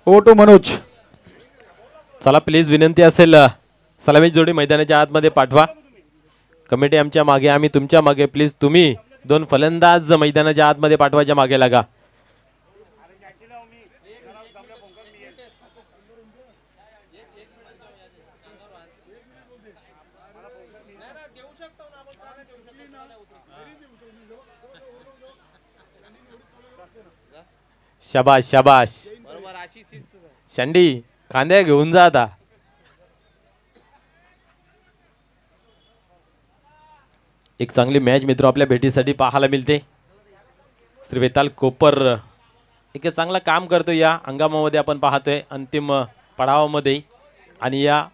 ओटो मनोज. चला प्लीज विनंती असेल सलामी जोडी मैदानाच्या आतमध्ये पाठवा. कमिटी आमच्या मागे, आम्ही तुमच्या मागे. प्लीज तुम्ही दोन फलंदाज मैदानाच्या आतमध्ये पाठवायच्या मागे लागा. शाबाश शाबाश. शंडी कांद्या घेऊन जा आता. एक चांगली मॅच मित्र आपल्या भेटीसाठी पाहायला मिळते. श्री वेताल कोपर एक चांगला काम करतो या हंगामामध्ये आपण पाहतोय अंतिम पडावामध्ये. आणि या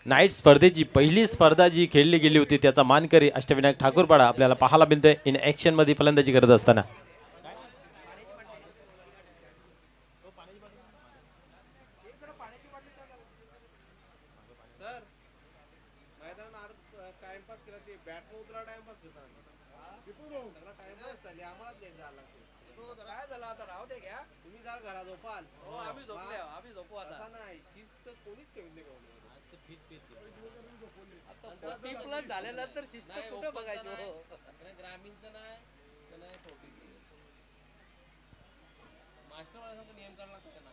नाईट स्पर्धेची पहिली स्पर्धा जी खेळली गेली होती त्याचा मानकरी अष्टविनायक ठाकूरपाडा आपल्याला पाहायला मिळतोय इन ऍक्शन मध्ये फलंदाजी करत असताना. झाल्यानंतर शिस्त कुठे बघायचो. ग्रामीणचं नाही मास्टर नियम करायला लागतो ना.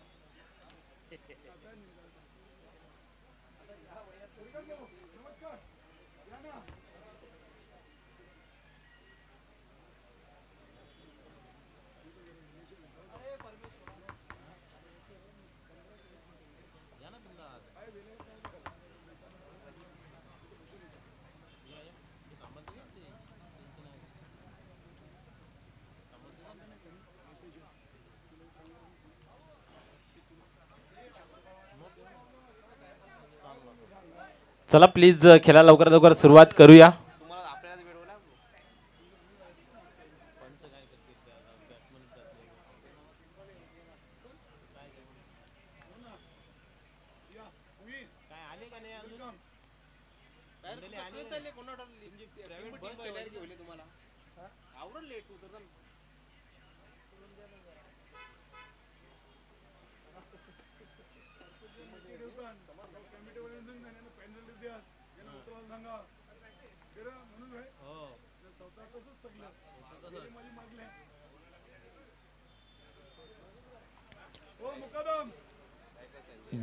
चला प्लीज खेळा लवकर लवकर सुरुवात करूया.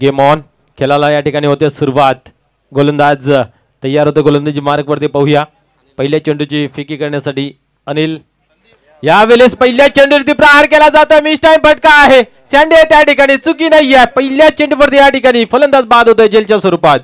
Game on. खेळाला या ठिकाणी होते सुरुवात. गोलंदाज तयार होते गोलंदाजी मार्क वरती पाहूया. पहिल्या चेंडूची फेकी करण्यासाठी अनिल. यावेळेस पहिल्या चेंडूवरती प्रहार केला जातो. मिस टाइम फटका आहे. सँडे त्या ठिकाणी चुकी नाही आहे. पहिल्या चेंडूवरती या ठिकाणी फलंदाज बाद होतोय जेलच्या स्वरूपात.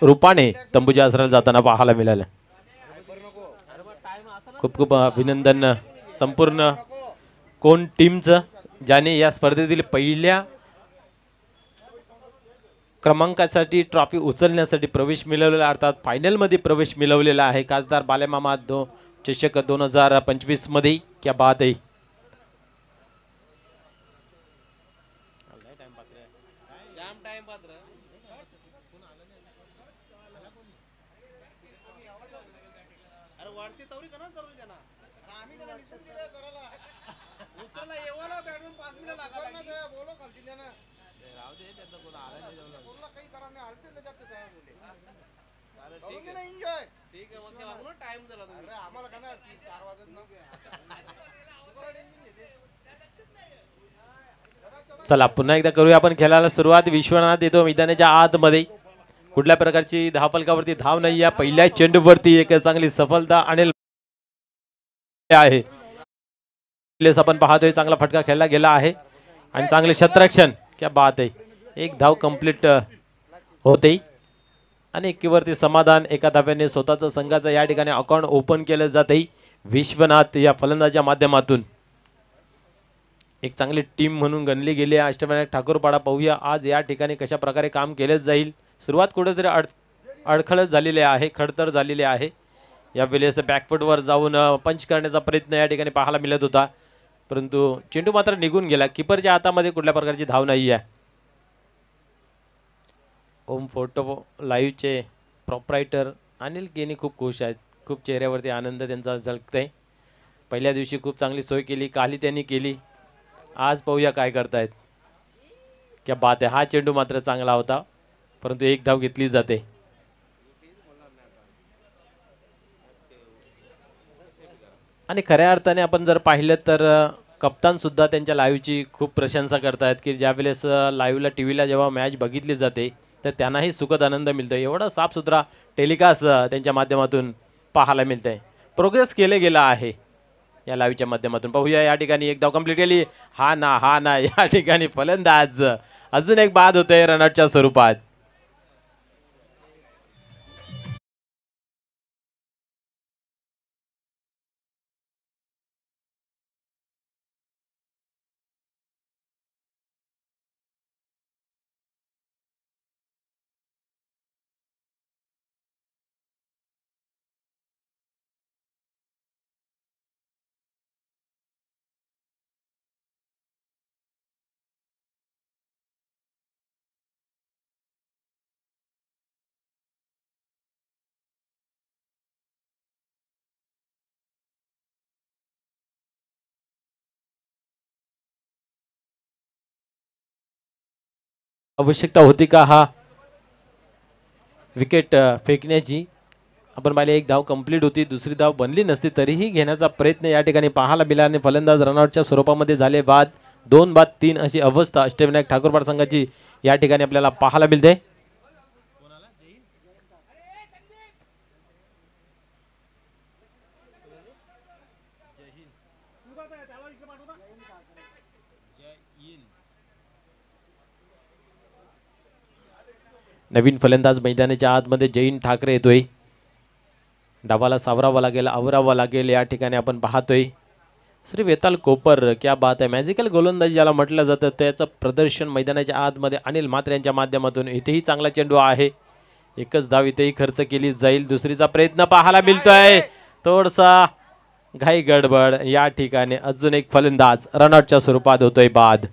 रूपाने तंबूच्या आसराला जाताना पाहायला मिळालं. खूप खूप अभिनंदन संपूर्ण कोण टीमचं ज्याने या स्पर्धेतील पहिल्या क्रमांकासाठी ट्रॉफी उचलण्यासाठी प्रवेश मिळवलेला अर्थात फायनल मध्ये प्रवेश मिळवलेला आहे. खासदार बालेमामा चषक 2025 मध्ये. क्या बात आहे. चला पुन्हा एकदा करूया आपण खेळायला सुरुवात. विश्वनाथ येतो मैदानाच्या आतमध्ये. कुठल्या प्रकारची धावफलकावरती धाव नाही या पहिल्या चेंडूवरती. एक चांगली सफलता अनिल आहे. आपण पाहतोय चांगला फटका खेळला गेला आहे. आणि चांगले क्षेत्ररक्षण. क्या बात आहे. एक धाव कंप्लीट होते आणि एकीवरती समाधान. एका धाव्याने स्वतःचं संघाचं या ठिकाणी अकाउंट ओपन केलं जाते विश्वनाथ या फलंदाच्या माध्यमातून. एक चांगली टीम म्हणून गणली गेली आहे अष्टविनायक ठाकूरपाडा. पाहूया आज या ठिकाणी कशा प्रकारे काम केले जाईल. सुरुवात कुठेतरी अडखळत झालेली आहे, खडतर झालेली आहे. यावेळेस बॅकफुटवर जाऊन पंच करण्याचा प्रयत्न या ठिकाणी पाहायला मिळत होता, परंतु चेंडू मात्र निघून गेला. किपरच्या हातामध्ये कुठल्या प्रकारची धाव नाही आहे. ओम फोटो लाईव्हचे प्रॉपरायटर अनिल केनी खूप खुश आहेत. खूप चेहऱ्यावरती आनंद त्यांचा झलकतंय. पहिल्या दिवशी खूप चांगली सोय केली, काली त्यांनी केली. आज पाहूया काय करतायत. क्या बात आहे. हा चेंडू मात्र चांगला होता, परंतु एक धाव घेतली जाते. आणि खऱ्या अर्थाने आपण जर पाहिलं तर कप्तान सुद्धा त्यांच्या लाईव्हची खूप प्रशंसा करतायत की ज्या वेळेस लाईव्हला टीव्हीला जेव्हा मॅच बघितली जाते तर त्यांनाही सुखद आनंद मिळतो. एवढा साफसुथरा टेलिकास्ट त्यांच्या माध्यमातून पाहायला मिळतंय. प्रोग्रेस केले गेला आहे या लाईव्हच्या माध्यमातून. पाहूया या ठिकाणी एक धाव कंप्लीट केली. हा ना या ठिकाणी फलंदाज अजून एक बाद होतोय रनआउटच्या स्वरूपात. आवश्यकता होती का हा विकेट फेकण्याची. आपण पाहिले एक धाव कंप्लीट होती, दुसरी धाव बनली नसती तरीही घेण्याचा प्रयत्न या ठिकाणी पाहायला मिळाला आणि फलंदाज रनआउटच्या स्वरूपामध्ये झाले बाद. 2 बाद 3 अशी अवस्था अष्टविनायक ठाकूरपाडा संघाची या ठिकाणी आपल्याला पाहायला मिळते. नवीन फलंदाज मैदानाच्या आतमध्ये जैन ठाकरे येतोय. डावाला सावरावा लागेल, आवरावा लागेल या ठिकाणी आपण पाहतोय. श्री वेताल कोपर. क्या बात आहे. मॅजिकल गोलंदाजी ज्याला म्हटलं जातं त्याचं प्रदर्शन मैदानाच्या आतमध्ये अनिल म्हात्रे यांच्या माध्यमातून. इथेही चांगला चेंडू आहे. एकच धाव इथेही खर्च केली जाईल. दुसरीचा प्रयत्न पाहायला मिळतोय. थोडसा घाई गडबड या ठिकाणी. अजून एक फलंदाज रनआउटच्या स्वरूपात होतोय बाद.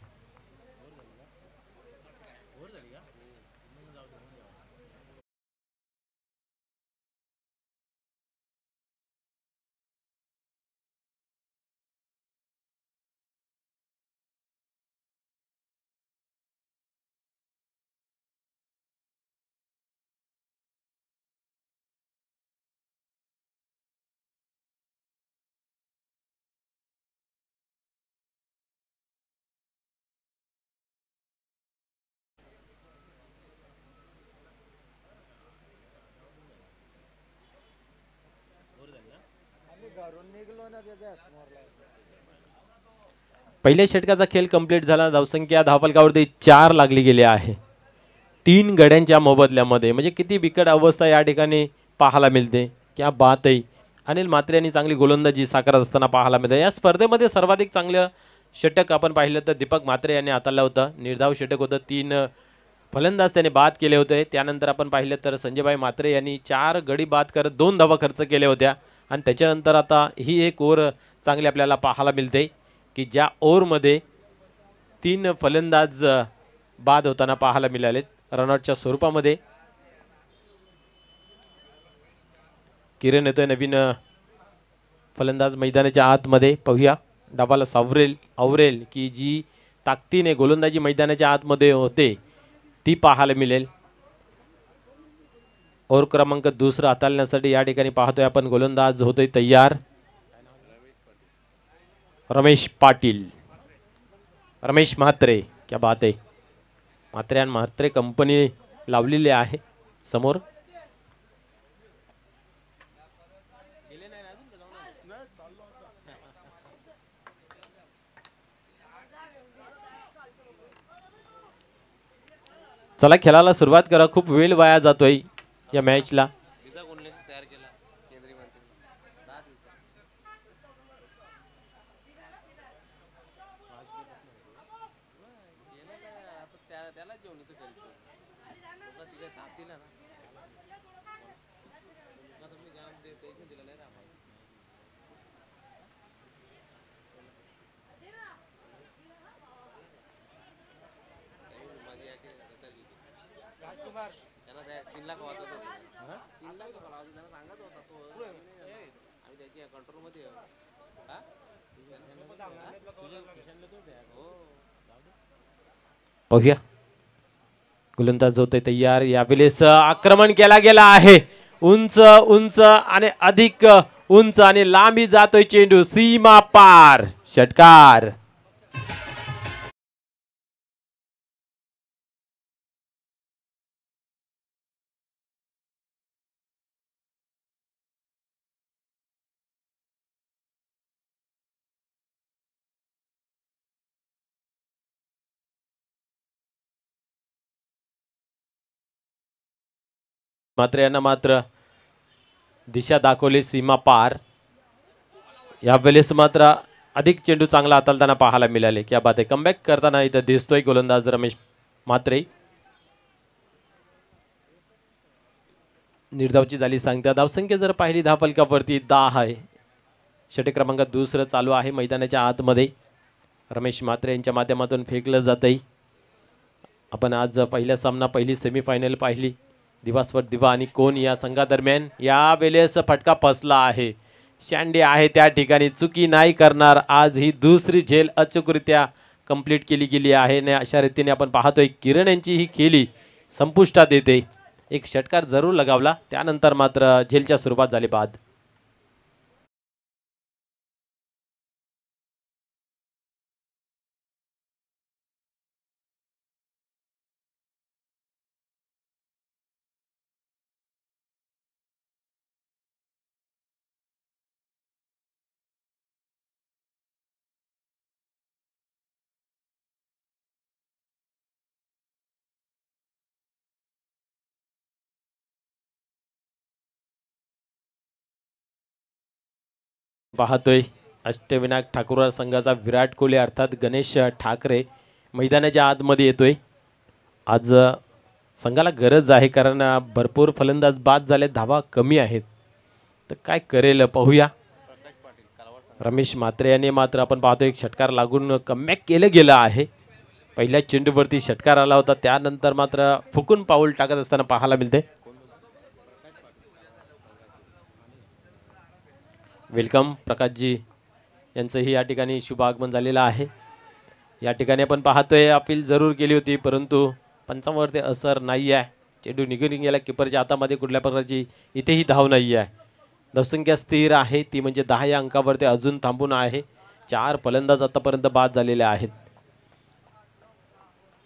पहिल्या षटकाचा खेळ कंप्लीट झाला. धावसंख्या धावफलकावरती 4 लागली गेली आहे 3 गड्यांच्या मोबदल्यामध्ये. म्हणजे किती बिकट अवस्था या ठिकाणी पाहायला मिळते. क्या बात आहे. अनिल म्हात्रे यांनी चांगली गोलंदाजी साकारत असताना पाहायला मिळते. या स्पर्धेमध्ये सर्वाधिक चांगलं षटक आपण पाहिलं तर दीपक म्हात्रे यांनी हाताळलं होतं. निर्धाव षटक होतं. 3 फलंदाज त्याने बाद केले होते. त्यानंतर आपण पाहिलं तर संजयभाई म्हात्रे यांनी 4 गडी बाद करत 2 धावा खर्च केल्या होत्या. आणि त्याच्यानंतर आता ही एक ओव्हर चांगली आपल्याला पाहायला मिळते की ज्या ओव्हरमध्ये 3 फलंदाज बाद होताना पाहायला मिळालेत रनआउटच्या स्वरूपामध्ये. किरण येतोय नवीन फलंदाज मैदानाच्या आतमध्ये. पाहूया डाबाला आवरेल की जी ताकदीने गोलंदाजी मैदानाच्या आतमध्ये होते ती पाहायला मिळेल. ओव्हर क्रमांक 2 हाताळण्यासाठी या ठिकाणी पाहतोय आपण गोलंदाज होतोय तयार. रमेश पाटील, रमेश म्हात्रे. क्या बात आहे. म्हात्रे आणि म्हात्रे कंपनी लावलेली आहे समोर. चला खेळायला सुरुवात करा. खूप वेळ वाया जातोय या मॅचला. विजा कोणले तयार केला केंद्रीय मंत्री 10 दिवसात केलं काय आता त्याला जेवण इथं करीत लोक तिकडे ताप दिला ना लोक तुम्ही जाम टेन्शन दिलं नाही रे आम्हाला माझी याची राजकुमार त्यांना 3 लाख वाजत होते 3 लाख वाजत त्यांना सांगत होता तो आम्ही त्याची कंट्रोल मध्ये हा हो पाहूया गोलंदाज होते तयार. यावेळेस आक्रमण केला गेला आहे. उंच उंच आणि अधिक उंच आणि लांबी जातोय चेंडू. सीमा पार. षटकार. मात्र यांना मात्र दिशा दाखवली सीमा पार. यावेळेस मात्र अधिक चेंडू चांगला हाताळताना पाहायला मिळाले. क्या बात आहे. कमबॅक करताना इथं दिसतोय गोलंदाज रमेश म्हात्रे. निर्धावची झाली सांगता. धावसंख्या जर पाहिली धावफलकावरती 10 आहे. षटक क्रमांक दुसरं चालू आहे मैदानाच्या आतमध्ये. रमेश म्हात्रे यांच्या माध्यमातून फेकलं जातंय. आपण आज पहिला सामना पहिली सेमीफायनल पाहिली. दिवास्वर दिवा आणि कोण या संघादरम्यान. या वेळेस फटका फसला आहे. शँडे आहे त्या ठिकाणी. चुकी नाही करणार. आज ही दुसरी झेल अचूकरित्या कंप्लीट केली गेली आहे आणि अशा रीतीने आपण पाहतोय किरण यांची ही खेळी संपुष्टात येते. एक षटकार जरूर लगावला. त्यानंतर मात्र झेलच्या स्वरूपात झाले बाद. पाहतोय अष्टविनायक ठाकूर संघाचा विराट कोहली अर्थात गणेश ठाकरे मैदानाच्या आतमध्ये येतोय. आज संघाला गरज आहे कारण भरपूर फलंदाज बाद झाले. धावा कमी आहेत. तर काय करेल पाहूया. रमेश म्हात्रे यांनी मात्र आपण पाहतोय एक षटकार लागून कमबॅक केलं गेलं आहे. पहिल्या चेंडूवरती षटकार आला होता. त्यानंतर मात्र फुकून पाऊल टाकत असताना पाहायला मिळते. वेलकम प्रकाशजी यांचंही या ठिकाणी शुभ आगमन झालेलं आहे. या ठिकाणी आपण पाहतोय अपील जरूर केली होती परंतु पंचांवरती असर नाही आहे. चेंडू निघून गेला किपरच्या हातामध्ये. कुठल्या प्रकारची इथेही धाव नाही आहे. धावसंख्या स्थिर आहे ती म्हणजे 10 या अंकावरती अजून थांबून आहे. 4 फलंदाज आतापर्यंत बाद झालेले आहेत.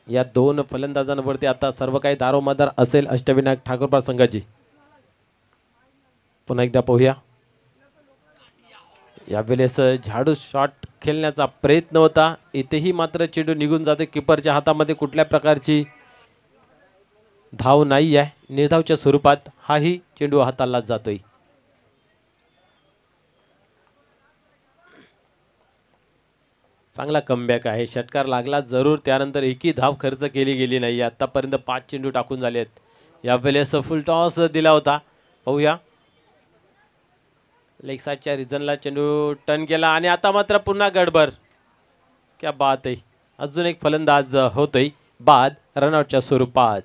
या 2 फलंदाजांवरती आता सर्व काही दारोमदार असेल अष्टविनायक ठाकूर संघाची. पुन्हा एकदा पाहूया. यावेळेस झाडू शॉट खेळण्याचा प्रयत्न होता. इथेही मात्र चेंडू निघून जातो. किपरच्या हातामध्ये कुठल्या प्रकारची धाव नाही आहे. निर्धावच्या स्वरूपात हाही चेंडू हाताला जातोय. चांगला कमबॅक आहे. षटकार लागला जरूर. त्यानंतर एकही धाव खर्च केली गेली नाही. आतापर्यंत 5 चेंडू टाकून झाले आहेत. यावेळेस फुल टॉस दिला होता. पाहूया. लेग साईडच्या रिजनला चेंडू टर्न केला आणि आता मात्र पुन्हा गडबड. क्या बात आहे. अजून एक फलंदाज होतोय बाद रनआउटच्या स्वरूपात.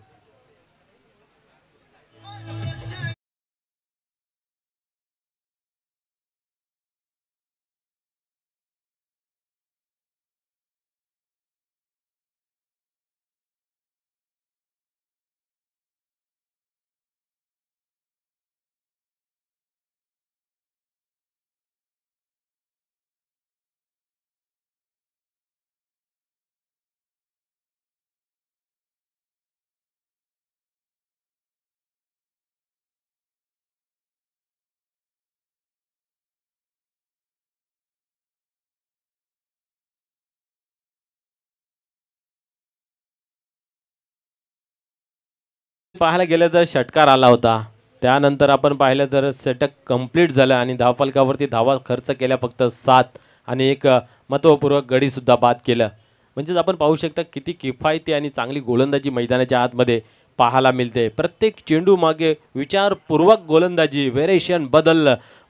पाहायला गेलं तर षटकार आला होता, त्यानंतर आपण पाहिलं तर षटक कंप्लीट झालं आणि धावफलकावरती धावा खर्च केल्या फक्त 7 आणि एक महत्त्वपूर्ण गडीसुद्धा बाद केलं. म्हणजेच आपण पाहू शकता किती किफायती आणि चांगली गोलंदाजी मैदानाच्या आतमध्ये पाहायला मिळते. प्रत्येक चेंडू मागे विचारपूर्वक गोलंदाजी व्हेरिएशन बदल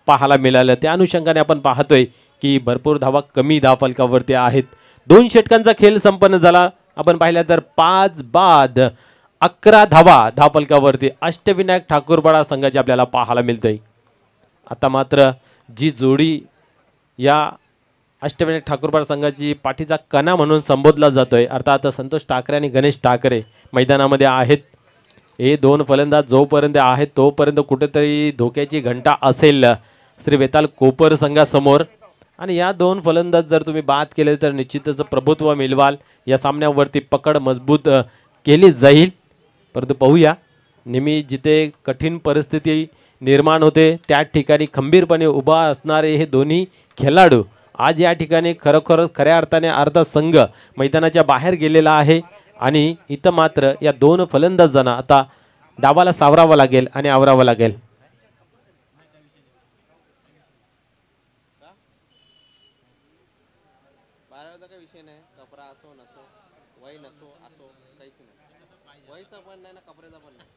पाहायला मिळालं. त्या अनुषंगाने आपण पाहतोय की भरपूर धावा कमी धावफलकावरती आहेत. 2 षटकांचा खेळ संपन्न झाला. आपण पाहिलं तर 5 बाद 11 धावा धावफलकावरती अष्टविनायक ठाकूरपाडा संघाची आपल्याला पाहायला मिळते. आता मात्र जी जोडी या अष्टविनायक ठाकूरपाडा संघाची पाठीचा कणा म्हणून संबोधला जातोय, अर्थात संतोष ठाकरे आणि गणेश ठाकरे मैदानामध्ये आहेत. हे 2 फलंदाज जोपर्यंत आहेत तोपर्यंत कुठेतरी धोक्याची घंटा असेल श्री वेताल कोपर संघासमोर. आणि या 2 फलंदाज जर तुम्ही बाद केले तर निश्चितच प्रभुत्व मिळवाल. या सामन्यावरती पकड मजबूत केली जाईल. परंतु पाहूया, नेहमी जिथे कठीण परिस्थिती निर्माण होते त्या ठिकाणी खंबीरपणे उभा असणारे हे दोन्ही खेळाडू आज या ठिकाणी खरोखरच खऱ्या अर्थाने अर्धा संघ मैदानाच्या बाहेर गेलेला आहे. आणि इथं मात्र या 2 फलंदाजांना आता डावाला सावरावं लागेल आणि आवरावं लागेल. बारावीचा काही विषय नाही. कपडा असो नसो, वय नसो असो, काहीच नाही. वयचा पण नाही ना कपड्याचा पण नाही.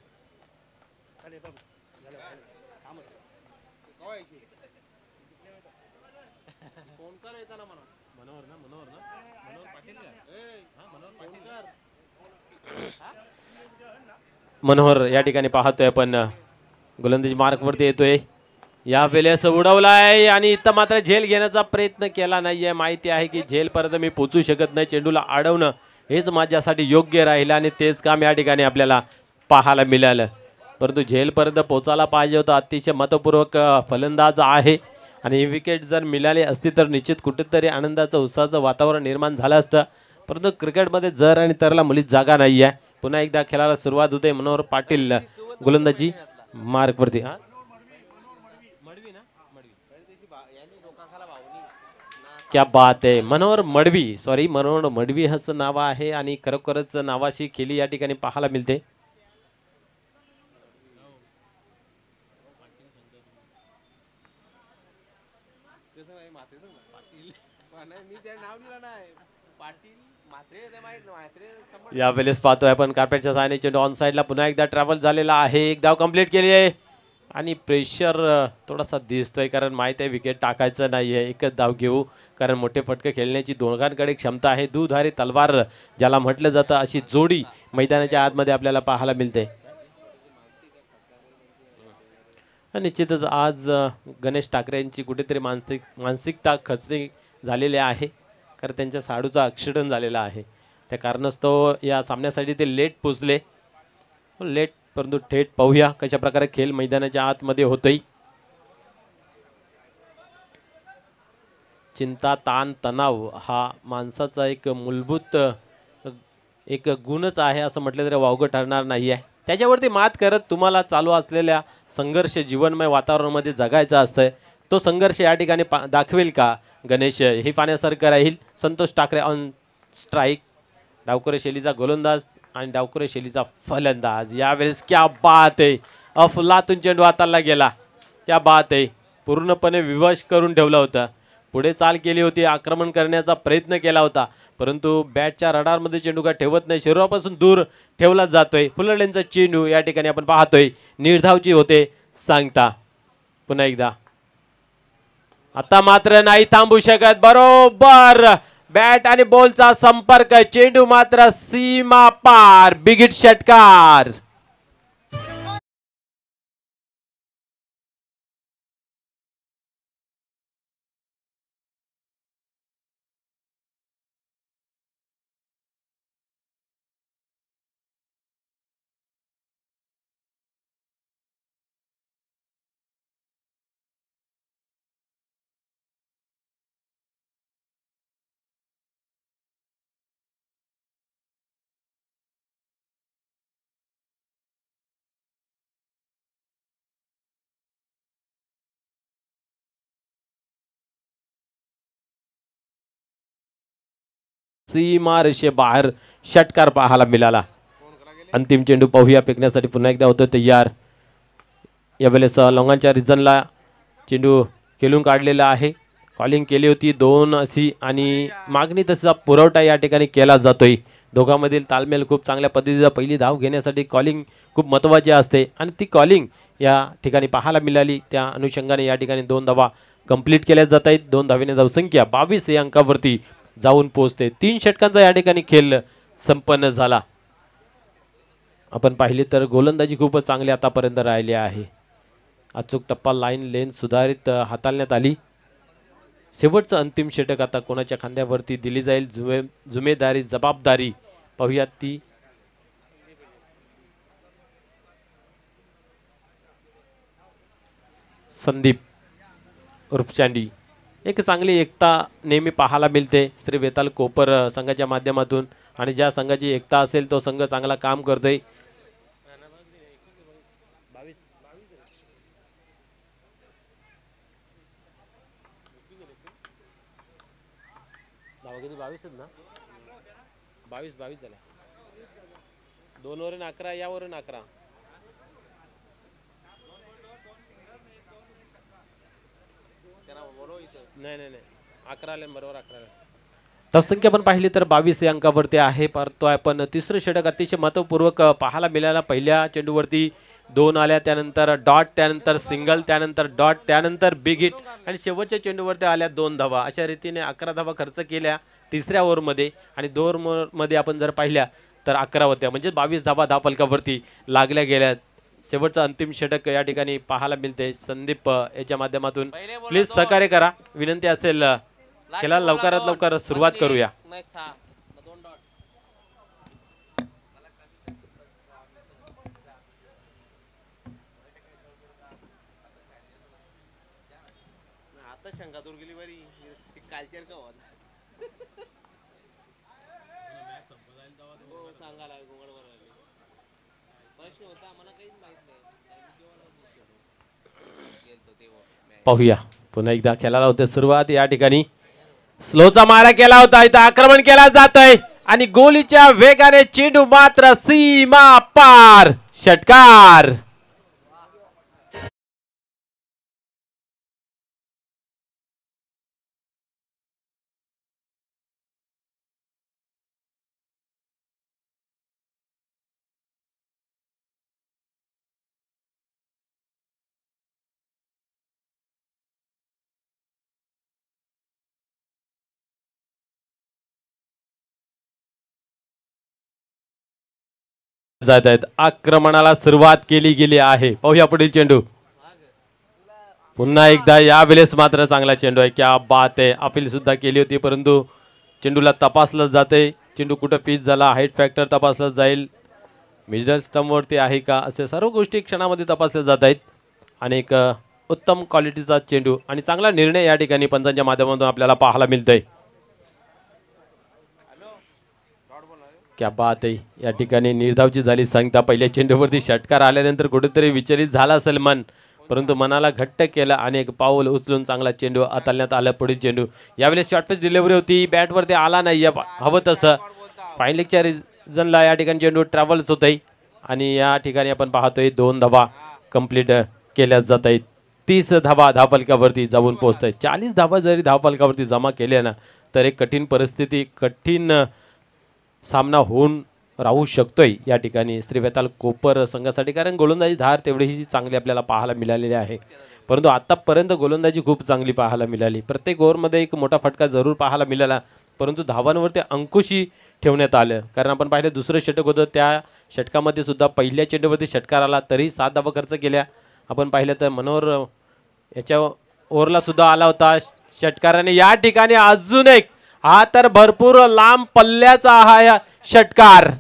फोन कर येताना म्हणा. मनोहर पाटील मनोहर या ठिकाणी पाहतोय आपण गोलंदाजी मार्कवरती येतोय. या वेळेस उडवलाय आणि इथं मात्र झेल घेण्याचा प्रयत्न केला नाहीये. माहिती आहे की झेलपर्यंत मी पोचू शकत नाही, चेंडूला अडवणं हेच माझ्यासाठी योग्य राहिलं आणि तेच काम या ठिकाणी आपल्याला पाहायला मिळालं. परंतु झेलपर्यंत पोचायला पाहिजे होतं. अतिशय महत्त्वपूर्वक फलंदाज आहे आणि ही विकेट जर मिळाली असती तर निश्चित कुठेतरी आनंदाचं उत्साहाचं वातावरण निर्माण झालं असतं. परंतु क्रिकेटमध्ये जर आणि तरला मुलीत जागा नाही आहे. पुन्हा एकदा खेळाला सुरुवात होते. मनोहर पाटील गोलंदाजी मार्कवरती. क्या बात आहे. मनोहर मडवी असं नाव आहे आणि खरोखरच नावाशी खेळी या ठिकाणी पाहायला मिळते. यावेळेस पाहतोय आपण कार्पेटच्या सहाय्याने चेंडू ऑन साईडला पुन्हा एकदा ट्रॅव्हल झालेला आहे. एक धाव कंप्लीट केली आहे आणि प्रेशर थोडासा दिसतोय कारण माहित आहे विकेट टाकायचं नाहीये, एकच धाव घेऊ कारण मोठे फटके खेळण्याची दोघांकडे क्षमता आहे. दुधारी तलवार ज्याला म्हटलं जातं अशी जोडी मैदानाच्या आतमध्ये आपल्याला पाहायला मिळते. निश्चितच आज गणेश ठाकरे यांची कुठेतरी मानसिकता खचली झालेली आहे कारण त्यांच्या साडूचा ॲक्सिडेंट झालेला आहे. त्या कारणास्तव या सामन्यासाठी ते लेट पोचले. परंतु थेट पाहूया कशा प्रकारे खेळ मैदानाच्या आतमध्ये होतोय. चिंता, ताण, तणाव हा माणसाचा एक मूलभूत एक गुणच आहे असं म्हटलं तरी वावगं ठरणार नाही आहे. त्याच्यावरती मात करत तुम्हाला चालू असलेल्या संघर्ष जीवनमय वातावरणामध्ये जगायचं असतंय. तो संघर्ष या ठिकाणी दाखवेल का गणेश हे पाहण्यासारखं राहील. संतोष ठाकरे ऑन स्ट्राईक, डावखुरे शैलीचा गोलंदाज आणि डावखुरे शैलीचा फलंदाज. यावेळेस क्या बात आहे, अफलातून चेंडू हाताला गेला. क्या बात आहे, पूर्णपणे विवश करून ठेवलं होतं. पुढे चाल केली होती, आक्रमण करण्याचा प्रयत्न केला होता परंतु बॅटच्या रडारमध्ये चेंडू का ठेवत नाही, शरीरापासून दूर ठेवला जातोय. फुलरड्यांचा चेंडू या ठिकाणी आपण पाहतोय निर्धावची होते सांगता. पुन्हा एकदा आता मात्र नाही थांबू शकत. बरोबर बॅट आणि बॉलचा संपर्क, चेंडू मात्र सीमा पार, बिगिट षटकार. सीमा रेषे बाहेर षटकार पाहायला मिळाला. अंतिम चेंडू पाहूया फेकण्यासाठी पुन्हा एकदा होतो तयार. यावेळेस लॉंगांच्या रिजनला चेंडू खेळून काढलेला आहे. कॉलिंग केली होती 2 अशी आणि मागणी तसा पुरवठा या ठिकाणी केला जातोय. दोघांमधील ताळमेळ खूप चांगल्या पद्धतीचा पहिली धाव घेण्यासाठी कॉलिंग खूप महत्त्वाची असते आणि ती कॉलिंग या ठिकाणी पाहायला मिळाली. त्या अनुषंगाने या ठिकाणी 2 धावा कंप्लीट केल्या जात आहेत. 2 धावेने धावसंख्या 22 या अंकावरती जाऊन पोहोचते. 3 षटकांचा या ठिकाणी खेळ संपन्न झाला. आपण पाहिले तर गोलंदाजी खूपच चांगली आतापर्यंत राहिली आहे. अचूक टप्पा लाईन लेन सुधारित हाताळण्यात आली. शेवटचं अंतिम षटक आता कोणाच्या खांद्यावरती दिली जाईल जुमेदारी जबाबदारी पाहूयात ती. संदीप रुपचांडी. एक चांगली एकता नेहमी पाहायला मिळते श्री वेताल कोपर संघाच्या माध्यमातून आणि ज्या संघाची एकता असेल तो संघ चांगला काम करतोय. किती 22 ना 22 झाल्या. 2 वरून 11 यावरून 11. नाही 11 आले बरोबर 11. धावसंख्या पण पाहिली तर 22 या अंकावरती आहे. परंतु आपण तिसरं षटक अतिशय महत्वपूर्वक पाहायला मिळाला. पहिल्या चेंडूवरती 2 आल्या, त्यानंतर डॉट, त्यानंतर सिंगल, त्यानंतर डॉट, त्यानंतर बिग हिट आणि शेवटच्या चेंडूवरती आल्या 2 धावा. अशा रीतीने 11 धावा खर्च केल्या तिसऱ्या ओव्हरमध्ये आणि 2 ओव्हरमध्ये आपण जर पाहिल्या तर 11 होत्या. म्हणजे 22 धावा धावफलकावरती लागल्या गेल्या. शेवटचं अंतिम षटक या ठिकाणी पाहायला मिळते. संदीप याच्या माध्यमातून प्लीज सहकार्य करा, विनंती असेल. खेळाला लवकरात लवकर सुरुवात करूया. आता शंका दूर गेली बरी कालचेर का होत सांगायला प्रश्न होता आम्हाला काहीच माहित नाही. पाहूया पुन्हा एकदा खेळाला होते सुरुवात. या ठिकाणी स्लोचा मारा केला होता, इथं आक्रमण केला जातोय आणि गोलीच्या वेगाने चेंडू मात्र सीमा पार. षटकार. जात आहेत. आक्रमणाला सुरुवात केली गेली आहे. पाहूया पुढील चेंडू. पुन्हा एकदा यावेळेस मात्र चांगला चेंडू आहे. क्या बात आहे. अपील सुद्धा केली होती परंतु चेंडूला तपासलं जाते. चेंडू कुठं पिच झाला, हाईट फॅक्टर तपासलं जाईल, मिडल स्टंपवरती आहे का, असे सर्व गोष्टी क्षणामध्ये तपासल्या जात आहेत. आणि एक उत्तम क्वालिटीचा चेंडू आणि चांगला निर्णय या ठिकाणी पंचांच्या माध्यमातून आपल्याला पाहायला मिळतोय. क्या बात आहे. या ठिकाणी निर्धावची झाली सांगता. पहिल्या चेंडूवरती षटकार आल्यानंतर कुठेतरी विचलित झाला असेल मन, परंतु मनाला घट्ट केलं आणि एक पाऊल उचलून चांगला चेंडू हाताळण्यात आला. पुढील चेंडू यावेळेस शॉर्टपिच डिलिव्हरी होती, बॅटवरती आला नाही हवं तसं. फायनलिंगच्या रिजनला या ठिकाणी चेंडू ट्रॅव्हल्स होत आहे आणि या ठिकाणी आपण पाहतोय 2 धावा कंप्लीट केल्या जात आहेत. 30 धावा धावफलकावरती जाऊन पोहोचत आहेत. 40 धावा जरी धावफलकावरती जमा केल्या ना तर एक कठीण परिस्थिती, कठीण सामना होऊन राहू शकतोय या ठिकाणी श्री वेताल कोपर संघासाठी. कारण गोलंदाजी धार तेवढीही चांगली आपल्याला पाहायला मिळालेली आहे. परंतु आतापर्यंत गोलंदाजी खूप चांगली पाहायला मिळाली. प्रत्येक ओव्हरमध्ये एक मोठा फटका जरूर पाहायला मिळाला, परंतु धावांवरती अंकुशी ठेवण्यात आलं. कारण आपण पाहिलं दुसरं षटक होतं, त्या षटकामध्ये सुद्धा पहिल्या चेंडूवरती षटकार आला तरी 7 धावा खर्च केल्या. आपण पाहिलं तर मनोहर याच्या ओव्हरला सुद्धा आला होता षटकाराने. या ठिकाणी अजून एक, हा तर भरपूर लांब पल्ल्याचा हा षटकार.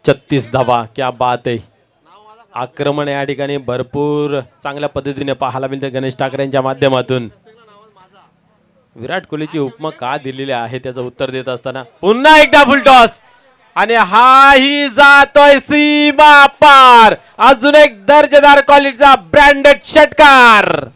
36 धावा. क्या बात आहे. आक्रमण या ठिकाणी भरपूर चांगल्या पद्धतीने पाहायला मिळते गणेश ठाकरे यांच्या माध्यमातून. विराट कोहलीची उपमा का दिलेली आहे त्याचं उत्तर देत असताना पुन्हा एकदा फुल टॉस आणि हाही जातोय सीमा पार. अजून एक दर्जेदार क्वालिटीचा ब्रँडेड षटकार.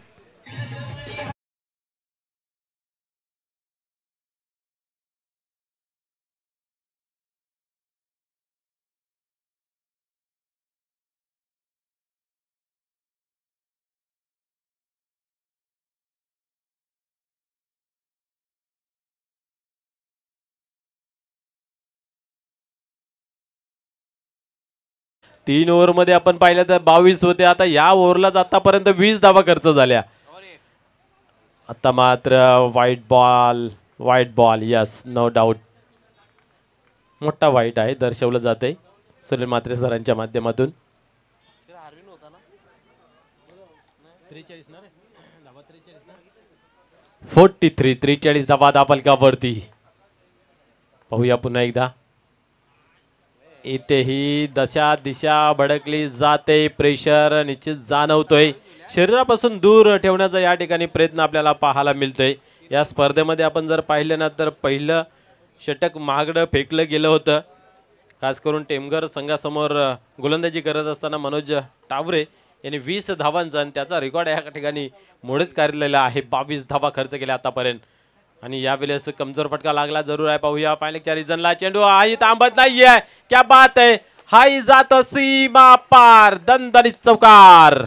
तीन ओव्हर मध्ये आपण पाहिलं तर 22 होते. आता या ओव्हरलाच आतापर्यंत 20 धावा खर्च झाल्या. आता मात्र wide ball yes no doubt. मोठा व्हाईट आहे दर्शवलं जाते सुनील म्हात्रे सरांच्या माध्यमातून. 43 धावा धापलकावरती. पाहूया पुन्हा एकदा. इथेही दशा दिशा भडकली जाते. प्रेशर निश्चित जाणवतोय. शरीरापासून दूर ठेवण्याचा या ठिकाणी प्रयत्न आपल्याला पाहायला मिळतोय. या स्पर्धेमध्ये आपण जर पाहिलं ना तर पहिलं षटक महागडं फेकलं गेलं होतं. खास करून टेमघर संघासमोर गोलंदाजी करत असताना मनोज टावरे यांनी 20 धावांचा आणि त्याचा रेकॉर्ड या ठिकाणी मोडत काढलेला आहे. 22 धावा खर्च केल्या आतापर्यंत आणि यावेळेस कमजोर फटका लागला जरूर आहे. पाहूया पायलेकच्या रिजनला चेंडू हाही थांबत नाहीये. क्या बात आहे. हाही जातो सीमा पार. दणदणीत चौकार.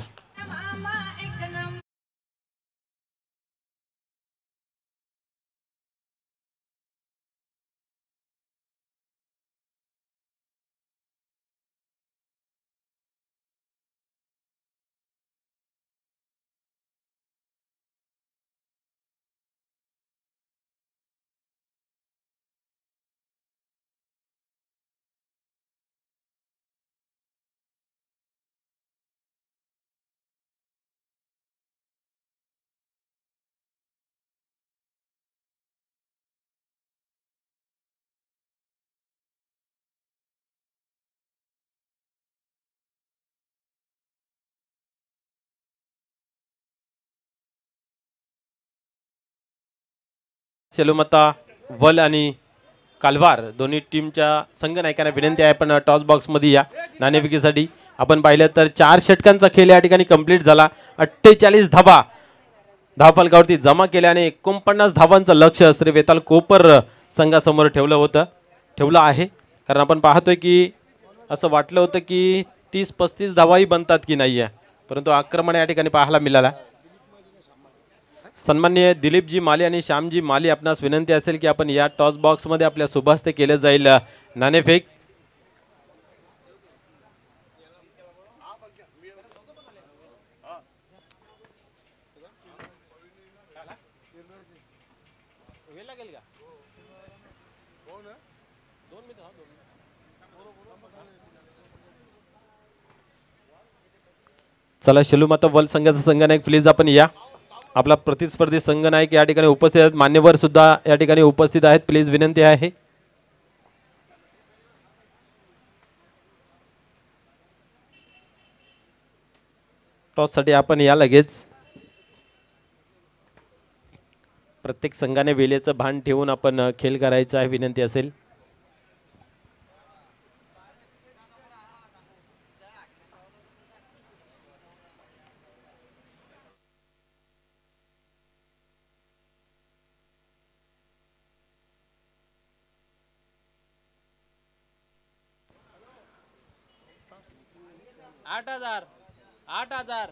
सेलुमता वल आणि कालवार दोन्ही टीमच्या संघनायकांना विनंती आहे पण टॉस बॉक्स मध्ये या नाणेफेकीसाठी. आपण पाहिलं तर 4 षटकांचा खेळ या ठिकाणी कंप्लीट झाला. 48 धावा धावफलकावरती जमा केल्याने 49 धावांचं लक्ष श्री वेताल कोपर संघासमोर ठेवलं आहे. कारण आपण पाहतोय की असं वाटलं होतं की 30-35 धावाही बनतात की नाही आहे, परंतु आक्रमण या ठिकाणी पाहायला मिळाला. सन्माननीय दिलीपजी माली आणि श्यामजी माली आपणास विनंती असेल की आपण या टॉस बॉक्स मध्ये आपल्या शुभहस्ते केले जाईल नाणेफेक. चला शेलूमाता वल संघाचा संघनायक प्लीज आपण या. आपला प्रतिस्पर्धी संघनायक या ठिकाणी उपस्थित आहेत. मान्यवर सुद्धा या ठिकाणी उपस्थित आहेत. प्लीज विनंती आहे. टॉस साठी आपण या लगेच. प्रत्येक संघाने वेळेचं भान ठेवून आपण खेळ करायचा आहे विनंती असेल. आठ हजार 8,000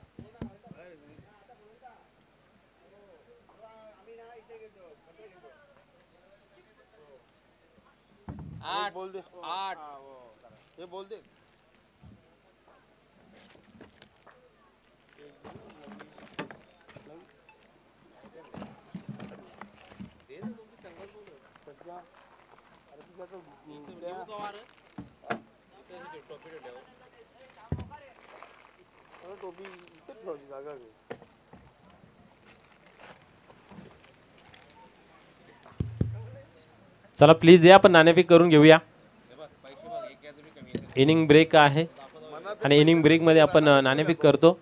8 बोल दे 8 हे बोल दे. चला प्लीज या आपण नाणेफेक करून घेऊया. इनिंग ब्रेक आहे आणि इनिंग ब्रेकमध्ये आपण नाणेफेक करतो.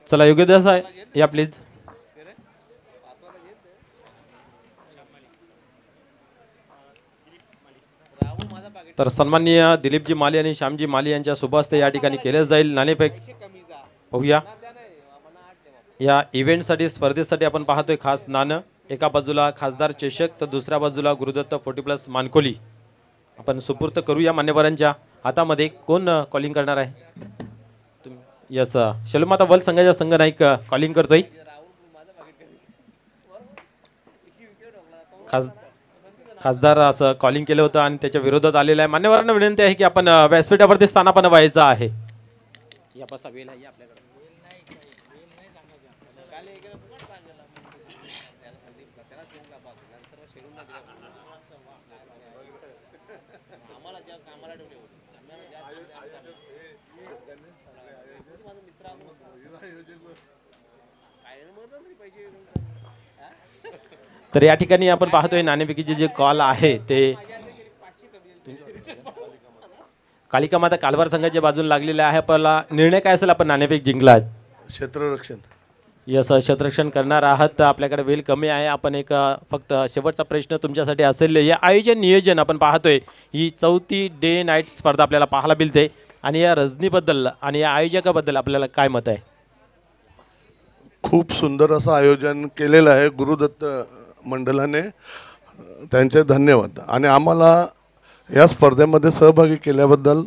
चला योग्यदास आहे या प्लीज. तर सन्माननीय दिलीपजी माली आणि श्यामजी माली यांच्या शुभ हस्ते या ठिकाणी केले जाईल नाणेफेक. पाहूया या इव्हेंटसाठी स्पर्धेसाठी आपण पाहतोय खास नाणं. एका बाजूला खासदार चषक तर दुसऱ्या बाजूला गुरुदत्त 40+ मानकोली. आपण सुपूर्त करूया मान्यवरांच्या हातामध्ये. कोण कॉलिंग करणार आहे? यस शैलमाता वल संघाचा संघ नाईक कॉलिंग करतोय. खासदार असं कॉलिंग केलं होतं आणि त्याच्या विरोधात आलेलं आहे. मान्यवरांना विनंती आहे की आपण व्यासपीठावरती स्थानापन्न व्हायचं आहे. तर या ठिकाणी आपण पाहतोय नाणेफेकीचे जे कॉल आहे ते कालिका माता कालवार संघाच्या बाजूला लागलेले आहे. आपला निर्णय काय असेल? आपण नाणेफेक जिंकलात. क्षेत्ररक्षण. यस क्षेत्ररक्षण करणार आहात. तर आपल्याकडे वेळ कमी आहे. आपण एक फक्त शेवटचा प्रश्न तुमच्यासाठी असेल. या आयोजन नियोजन आपण पाहतोय ही 4थी डे नाईट स्पर्धा आपल्याला पाहायला मिळते आणि या रजनीबद्दल आणि या आयोजकाबद्दल आपल्याला काय मत आहे? खूप सुंदर असं आयोजन केलेलं आहे गुरुदत्त मंडळाने. त्यांचे धन्यवाद आणि आम्हाला या स्पर्धेमध्ये सहभागी केल्याबद्दल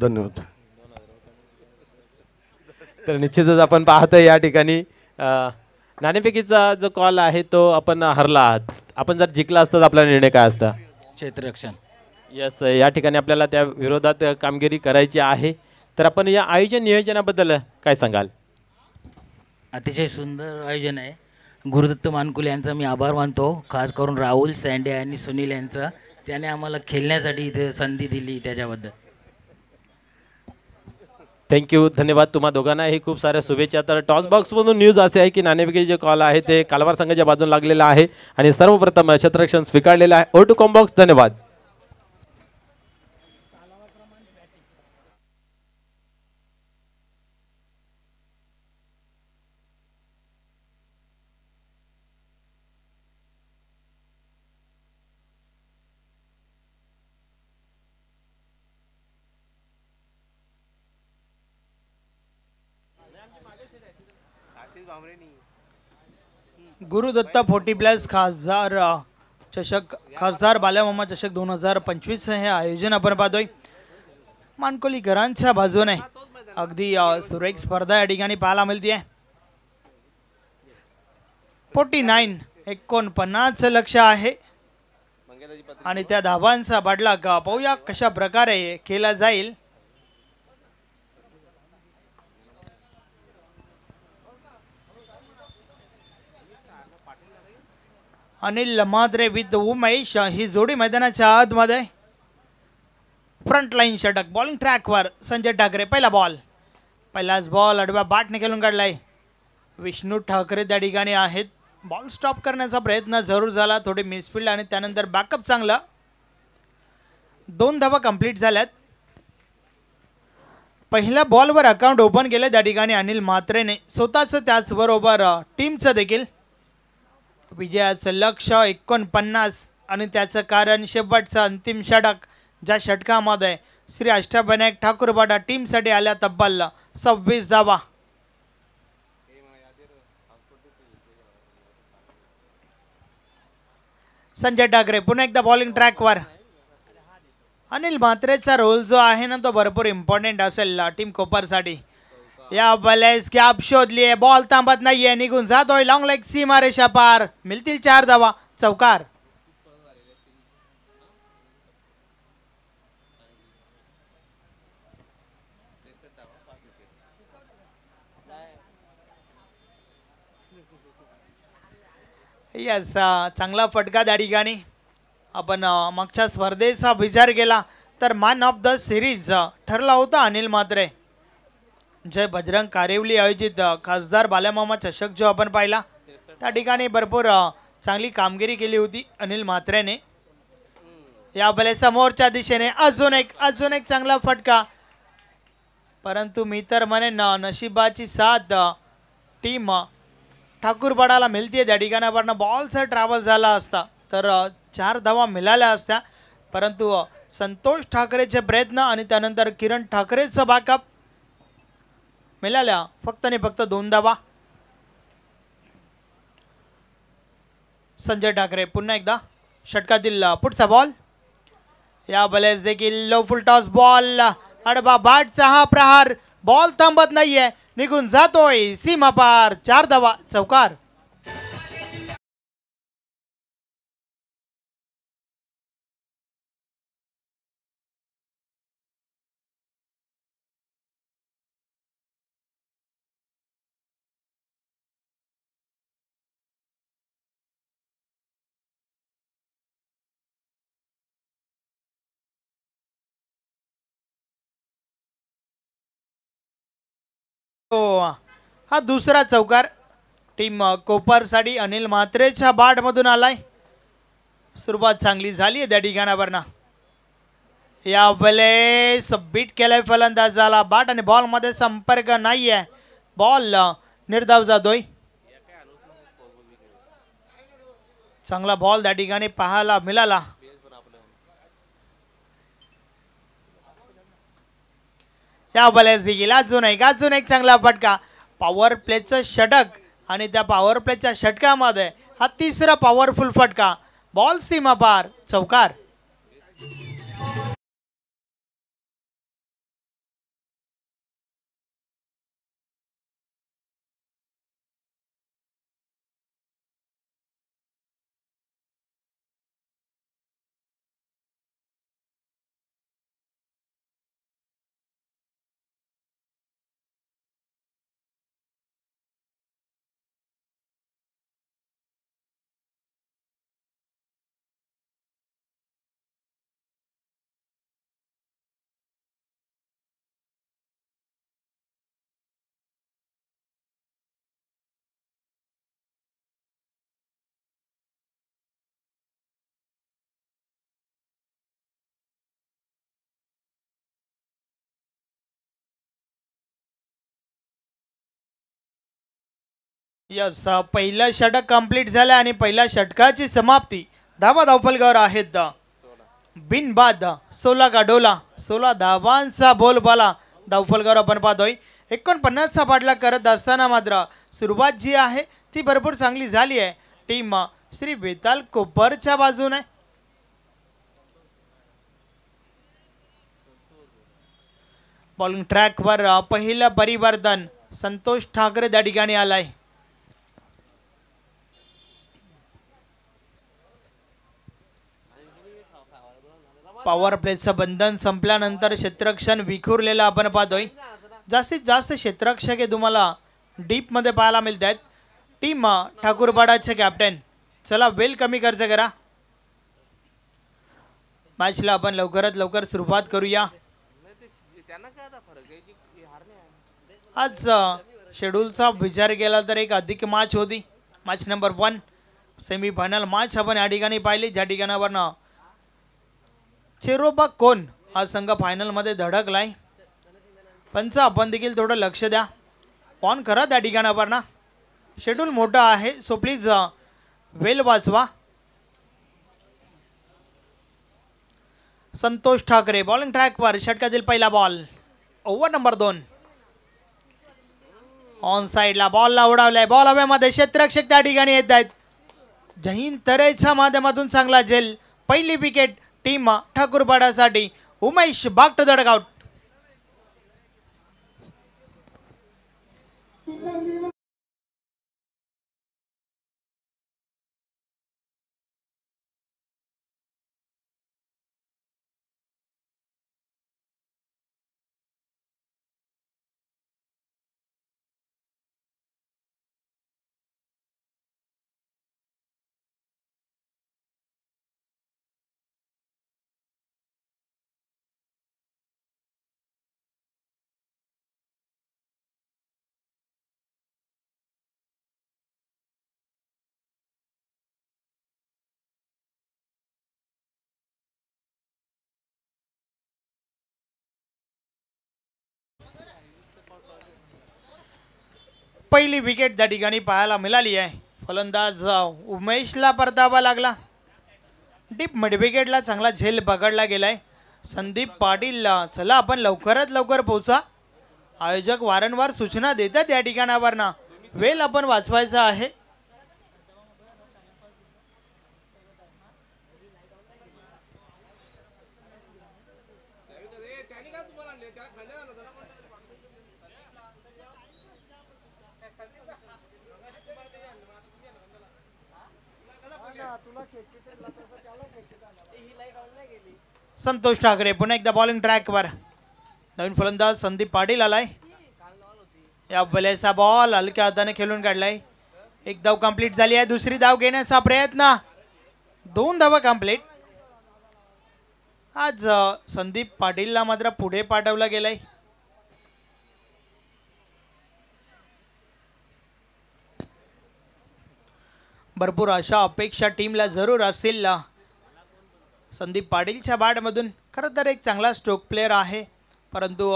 धन्यवाद. तर निश्चितच आपण पाहतोय या ठिकाणी नाणेफेकीचा जो कॉल आहे तो आपण हरला आहात. आपण जर जिंकला असता तर आपला निर्णय काय असता? क्षेत्ररक्षण. यस या ठिकाणी आपल्याला त्या विरोधात कामगिरी करायची आहे. तर आपण या आयोजन नियोजनाबद्दल काय सांगाल? अतिशय सुंदर आयोजन आहे. गुरुदत्त मानकुले यांचा मी आभार मानतो. खास करून राहुल सँडे आणि सुनील यांचा. त्याने आम्हाला खेळण्यासाठी इथे संधी दिली त्याच्याबद्दल थँक्यू. धन्यवाद तुम्हा दोघांना. हे खूप साऱ्या शुभेच्छा. तर टॉस बॉक्समधून न्यूज असे आहे की नाणेफेकीचे जे कॉल आहे ते कालवार संघाच्या बाजून लागलेला आहे आणि सर्वप्रथम क्षेत्ररक्षण स्वीकारलेलं आहे. Oh to comm box. धन्यवाद. गुरुदत्ता 40+ खासदार चषक खासदार बाल्यामामा चषक 2025 हे आयोजन आपण पाहतोय. मानकोलीकरांच्या बाजूने अगदी सुरेख स्पर्धा या ठिकाणी पाहायला मिळते. 49 लक्ष आहे आणि त्या धावांचा बदला पाहूया कशा प्रकारे केला जाईल. अनिल लमाद्रे विथ उमेश ही जोडी मैदानाच्या आतमध्ये. फ्रंट लाईन षटक. बॉलिंग ट्रॅकवर संजय ठाकरे. पहिलाच बॉल आडव्या बॅटने खेळून काढलाय. विष्णू ठाकरे त्या ठिकाणी आहेत. बॉल स्टॉप करण्याचा प्रयत्न जरूर झाला. थोडी मिसफिल्ड आणि त्यानंतर बॅकअप चांगला. 2 धावा कंप्लीट झाल्यात. पहिल्या बॉलवर अकाउंट ओपन केलं त्या ठिकाणी अनिल म्हात्रेने स्वतःचं. त्याचबरोबर टीमचं देखील. विजयाचं लक्ष 49 आणि त्याचं कारण शेवटचं अंतिम षटक. ज्या षटकामध्ये श्री अष्टविनायक ठाकूरवाडा टीमसाठी आल्या तब्बल 26 धावा. संजय ठाकरे पुन्हा एकदा बॉलिंग ट्रॅकवर. अनिल म्हात्रेचा रोल जो आहे ना तो भरपूर इम्पॉर्टंट असेल टीम कोपरसाठी. या बलेस गॅप शोधलीये, बॉल थांबत नाहीये, निघून जातोय लॉंग लेग सीमारेषा पार. मिळतील 4 धावा, चौकार. यस, चांगला फटका त्या ठिकाणी. आपण मागच्या स्पर्धेचा विचार केला तर मॅन ऑफ द सिरीज ठरला होता अनिल म्हात्रे. जय बजरंग कारेवली आयोजित खासदार बालामामा चषक जो आपण पाहिला त्या ठिकाणी भरपूर चांगली कामगिरी केली होती अनिल म्हात्रेने. या बले समोरच्या दिशेने अजून एक चांगला फटका, परंतु मी तर म्हणेन नशिबाची साथ टीम ठाकूरपाडाला मिळते. त्या ठिकाणावरनं बॉलचा ट्रॅव्हल झाला असता तर 4 धावा मिळाल्या असत्या, परंतु संतोष ठाकरेचे प्रयत्न आणि त्यानंतर किरण ठाकरेचं बॅकअप मिळाल्या फक्त आणि फक्त 2 धावा. संजय ठाकरे पुन्हा एकदा षटकातील पुढचा बॉल. या बलेस देखील लो फुल टॉस बॉल, अडबा बाटचा हा प्रहार, बॉल थांबत नाहीये, निघून जातोय सीमा पार. 4 धावा, चौकार. हा दुसरा चौकार टीम कोपरसाठी अनिल म्हात्रेच्या बाटमधून आलाय. सुरुवात चांगली झाली आहे त्या ठिकाणावरनं. या वेळेस बीट केलाय फलंदाजाला, बाट आणि बॉल मध्ये संपर्क नाहीये, बॉल निर्धाव जातोय. चांगला बॉल त्या ठिकाणी पाहायला मिळाला. या बलेस देखील अजून एक चांगला फटका, पॉवर प्लेचं षटक आणि त्या पॉवर प्लेच्या षटकामध्ये हा तिसरा पॉवरफुल फटका, बॉल सीमा पार, चौकार. यस, पहिलं षटक कंप्लीट झालं आणि पहिल्या षटकाची समाप्ती. धावा धावफलकावर आहेत बिनबाद 16 का डोला, 16 धावांचा बोलबाला धावफलकावर आपण पाहतोय. 49चा पाठलाग करत असताना मात्र सुरुवात जी आहे ती भरपूर चांगली झाली आहे टीम श्री बेताल कोपरच्या बाजूने. बॉलिंग ट्रॅकवर पहिलं परिवर्तन संतोष ठाकरे त्या ठिकाणी आलाय. पॉवर प्लेचं बंधन संपल्यानंतर क्षेत्ररक्षण विखुरलेलं आपण पाहतोय. जास्तीत जास्त क्षेत्ररक्षक हे तुम्हाला डीप मध्ये पाहायला मिळत आहेत. टीम ठाकूरपाडाचे कॅप्टन, चला वेल कमी खर्च करा. मॅचला आपण लवकरात लवकर सुरुवात करूया. आज शेड्यूलचा विचार केला तर एक अधिक मॅच होती, मॅच नंबर 1 सेमीफायनल मॅच आपण या ठिकाणी पाहिली, ज्या ठिकाणावरनं चेरोबा कोण हा संघ फायनल मध्ये धडकलाय. पंच आपण देखील थोडं लक्ष द्या, ऑन करा त्या ठिकाणावरनं. शेड्यूल मोठा आहे सो प्लीज वेल वाचवा. संतोष ठाकरे बॉलिंग ट्रॅकवर, षटकातील पहिला बॉल, ओव्हर नंबर 2. ऑन साइडला बॉलला उडावलाय, बॉल हवेमध्ये, क्षेत्ररक्षक त्या ठिकाणी येत आहेत. जहीन तरेच्या माध्यमातून चांगला झेल, पहिली विकेट टीम ठाकूरपाडासाठी. उमेश बाग टू द डगआउट. पहिली विकेट त्या ठिकाणी पाहायला मिळाली आहे. फलंदाज उमेशला परतावा लागला. डीप मिड विकेटला चांगला झेल पकडला गेलाय. संदीप पाटील चला आपण लवकरात लवकर पोहोचा. आयोजक वारंवार सूचना देतात या ठिकाणावर ना, वेळ आपण वाचवायचा आहे. संतोष ठाकरे पुन्हा एकदा बॉलिंग ट्रॅकवर. नवीन फलंदाज संदीप पाटील आलाय. या बलेचा बॉल हलक्या हाताने खेळून काढलाय. एक धाव कंप्लीट झाली आहे. दुसरी धाव घेण्याचा प्रयत्न. 2 धावा कंप्लीट. आज संदीप पाटीलला मात्र पुढे पाठवलं गेलंय. भरपूर अशा अपेक्षा टीमला जरूर असतील. संदीप पाटीलच्या बॅटमधून खरं तर एक चांगला स्ट्रोक प्लेअर आहे, परंतु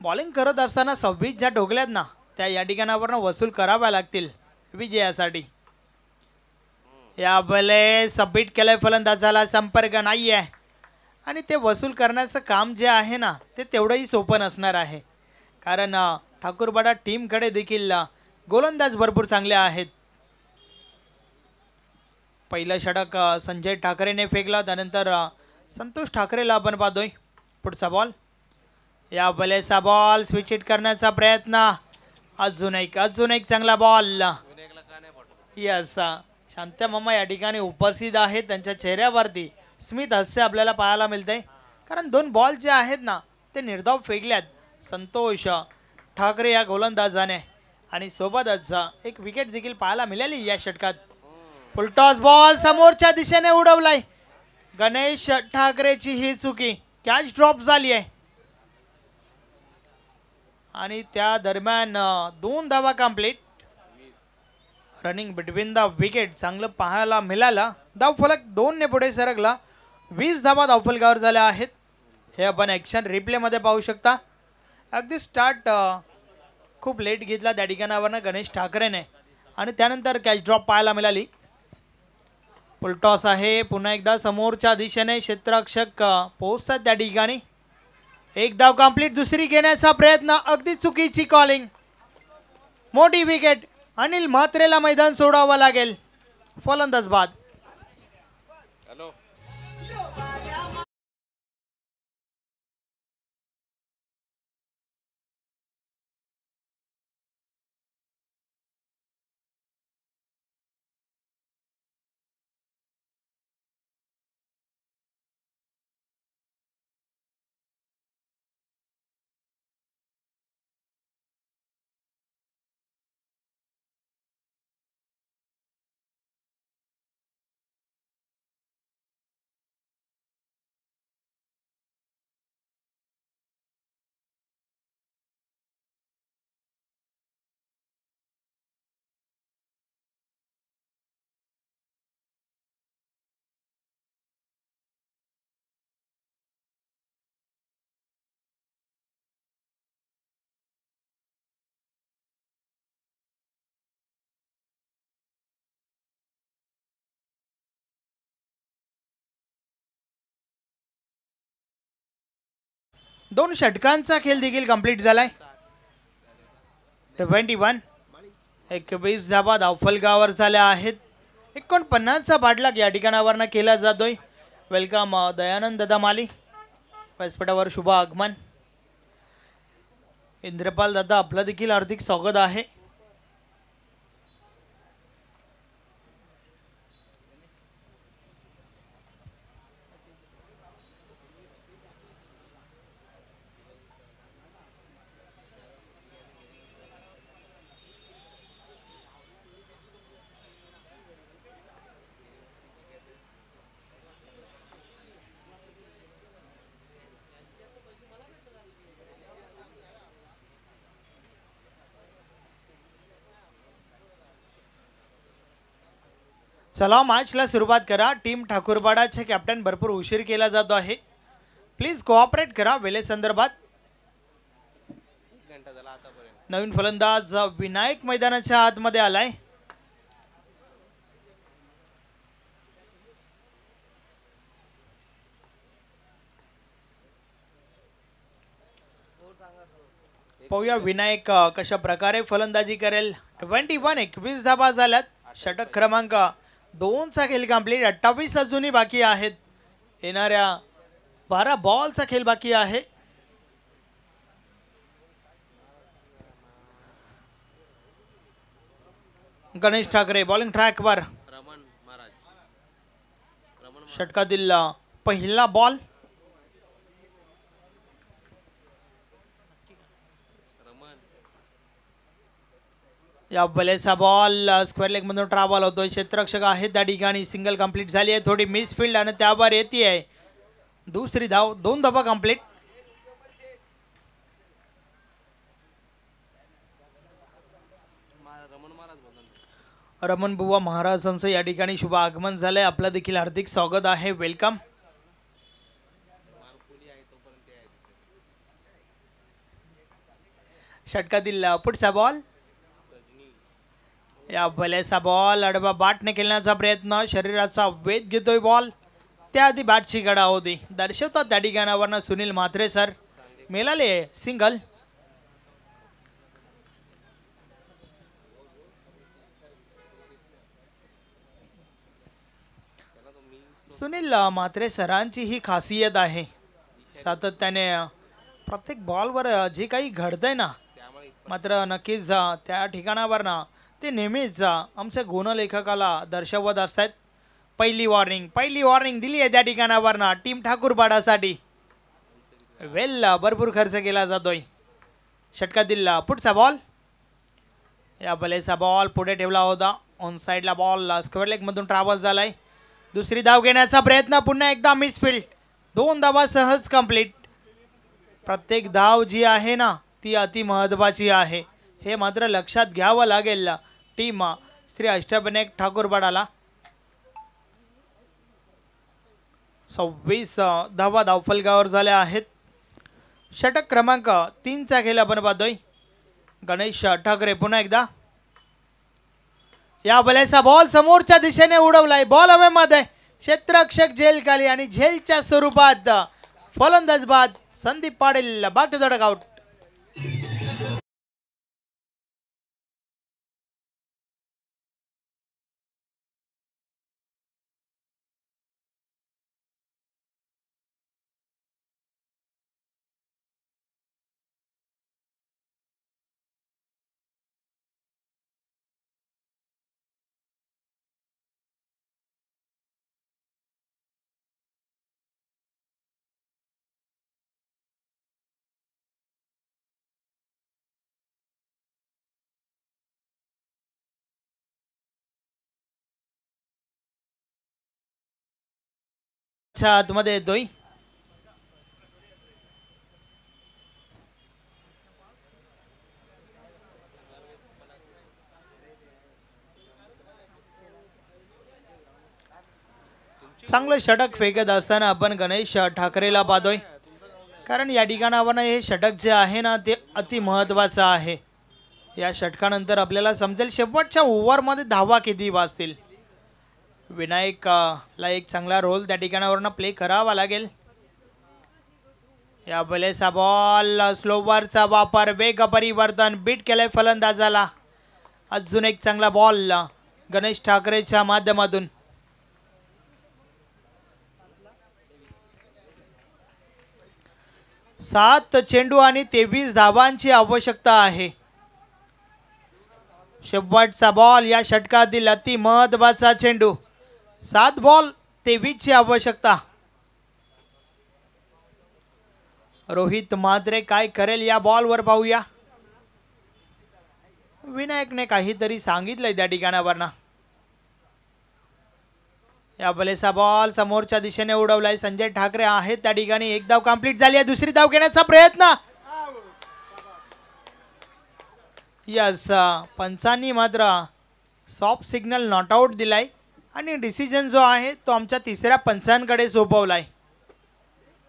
बॉलिंग करत असताना 26 ज्या ठोकल्यात ना, त्या या ठिकाणावरनं वसूल कराव्या लागतील विजयासाठी. या बले सबमिट केलंय फलंदाजाला, संपर्क नाही आहे आणि ते वसूल करण्याचं काम जे आहे ना, ते तेवढंही सोपं नसणार आहे. कारण ठाकूरबाडा टीमकडे देखील गोलंदाज भरपूर चांगले आहेत. पहिलं षटक संजय ठाकरेने फेकला, त्यानंतर संतोष ठाकरेला आपण पाहतोय. पुढचा बॉल. या बलेचा बॉल स्विच हिट करण्याचा प्रयत्न. अजून एक चांगला बॉल. यस, शांत मामा या ठिकाणी उपस्थित आहेत. त्यांच्या चेहऱ्यावरती स्मित हास्य आपल्याला पाहायला मिळतंय, कारण 2 बॉल जे आहेत ना, ते निर्धाव फेकल्यात संतोष ठाकरे या गोलंदाजाने, आणि सोबतच एक विकेट देखील पाहायला मिळाली या षटकात. फुलटॉस बॉल समोरच्या दिशेने उडवलाय. गणेश ठाकरेची ही चुकी. कॅच ड्रॉप झाली आहे आणि त्या दरम्यान 2 धावा complete. Running between the wicket चांगलं पाहायला मिळालं. धावफलक 2 ने पुढे सरकला. 20 धावा धावफलकावर झाल्या आहेत. हे आपण ॲक्शन रिप्लेमध्ये पाहू शकता. अगदी स्टार्ट खूप लेट घेतला त्या ठिकाणावरनं गणेश ठाकरेने, आणि त्यानंतर कॅच ड्रॉप पाहायला मिळाली. फुलटॉस आहे. पुन्हा एकदा समोरच्या दिशेने क्षेत्ररक्षक पोहोचतात त्या ठिकाणी. 1 धाव कंप्लीट. दुसरी घेण्याचा प्रयत्न. अगदी चुकीची कॉलिंग. मोठी विकेट. अनिल म्हात्रेला मैदान सोडावं लागेल. फलंदाज बाद. दोन षटकांचा खेळ देखील कंप्लीट झालाय. 21 21 धाबा धावफलकावर झाल्या आहेत. 49चा पाठलाग या ठिकाणावरनं केला जातोय. वेलकम दयानंद दादा माली. व्यासपीठावर शुभ आगमन. इंद्रपाल दादा आपलं देखील हार्दिक स्वागत आहे. चला मॅचला सुरुवात करा. टीम ठाकूरबाडाचे कॅप्टन भरपूर उशीर केला जातो आहे. प्लीज कोऑपरेट करा वेळेसंदर्भात. घंटा झाला आतापर्यंत. नवीन फलंदाज विनायक मैदानाच्या आतमध्ये आलाय. पाहूया विनायक कशा प्रकारे फलंदाजी करेल. 21 धाबा झाल्यात. षटक क्रमांक 2चा खेळ कंप्लीट. 28 अजूनही बाकी आहेत. येणाऱ्या 12 बॉलचा खेळ बाकी आहे. गणेश ठाकरे बॉलिंग ट्रॅकवर. रमण महाराज. षटकातील पहिला बॉल. रमण या बलेचा बॉल स्क्वेअर लेग मधून ट्रॅव्हल होतोय. क्षेत्ररक्षक आहे त्या ठिकाणी. सिंगल कंप्लीट झाली आहे. थोडी मिस फील्ड आणि त्यावर येते आहे दुसरी धाव. 2 धावा कंप्लीट. रमण महाराज बोलतात. रमण बुवा महाराजांचं या ठिकाणी शुभ आगमन झालंय. आपलं देखील हार्दिक स्वागत आहे. वेलकम. षटकातील पुढचा बॉल. या भल्याचा बॉल आडवा बाटने खेळण्याचा प्रयत्न. शरीराचा वेध घेतोय बॉल. त्याआधी बॅटची गडा होती. दर्शवतात त्या ठिकाणावरनं सुनील म्हात्रे सर. मिळाले सिंगल. सुनील म्हात्रे सरांची ही खासियत आहे. सातत्याने प्रत्येक बॉलवर जे काही घडतंय ना, मात्र नक्कीच त्या ठिकाणावर ना ते नेहमीच आमच्या गुणलेखकाला दर्शवत असतात. पहिली वॉर्निंग दिली आहे त्या ठिकाणावर ना टीम ठाकूरपाडासाठी. भरपूर खर्च केला जातोय. षटकातील पुढचा बॉल. या बलेचा बॉल पुढे ठेवला होता. ऑन साईडला बॉल स्क्वेअर लेग मधून ट्रॅव्हल झालाय. दुसरी धाव घेण्याचा प्रयत्न. पुन्हा एकदा मिसफील्ड. 2 धावा सहज कंप्लीट. प्रत्येक धाव जी आहे ना ती अति महत्त्वाची आहे. हे मात्र लक्षात घ्यावं लागेल टीम श्री अष्टविनायक ठाकूरपाडाला. 26 धावा धावफलकावर झाल्या आहेत. षटक क्रमांक 3चा खेळ आपण पाहतोय. गणेश ठाकरे पुन्हा एकदा. या बलेचा बॉल समोरच्या दिशेने उडवलाय. बॉल हवेमध्ये. क्षेत्ररक्षक झेल खाली आणि झेलच्या स्वरूपात फलंदाज बाद. Sandeep Patil back to the dugout. आतमध्ये येतोय. चांगलं षटक फेकत असताना आपण गणेश ठाकरेला पाहतोय. कारण या ठिकाणावर हे षटक जे आहे ना ते अति महत्त्वाचं आहे. या षटकानंतर आपल्याला समजेल शेवटच्या ओव्हरमध्ये धावा किती वाजतील. विनायकला एक चांगला रोल त्या ठिकाणावरनं प्ले करावा लागेल. या बलेचा बॉल स्लोवरचा वापर. वेग परिवर्तन बीट केलंय फलंदाजाला. अजून एक चांगला बॉल गणेश ठाकरेच्या माध्यमातून. सात चेंडू आणि 23 धावांची आवश्यकता आहे. शेवटचा बॉल या षटकातील अति महत्त्वाचा चेंडू. 7 बॉल 23 ची आवश्यकता. रोहित म्हात्रे काय करेल या बॉलवर पाहूया. विनायकने काहीतरी सांगितलंय त्या ठिकाणावरना. या बलेचा बॉल समोरच्या दिशेने उडवलाय. संजय ठाकरे आहेत त्या ठिकाणी. एक धाव कंप्लीट झाली आहे. दुसरी धाव घेण्याचा प्रयत्न. यस, पंचांनी मात्र सॉफ्ट सिग्नल नॉट आउट दिलाय आणि डिसिजन जो आहे तो आमच्या तिसऱ्या पंचांकडे सोपवलाय.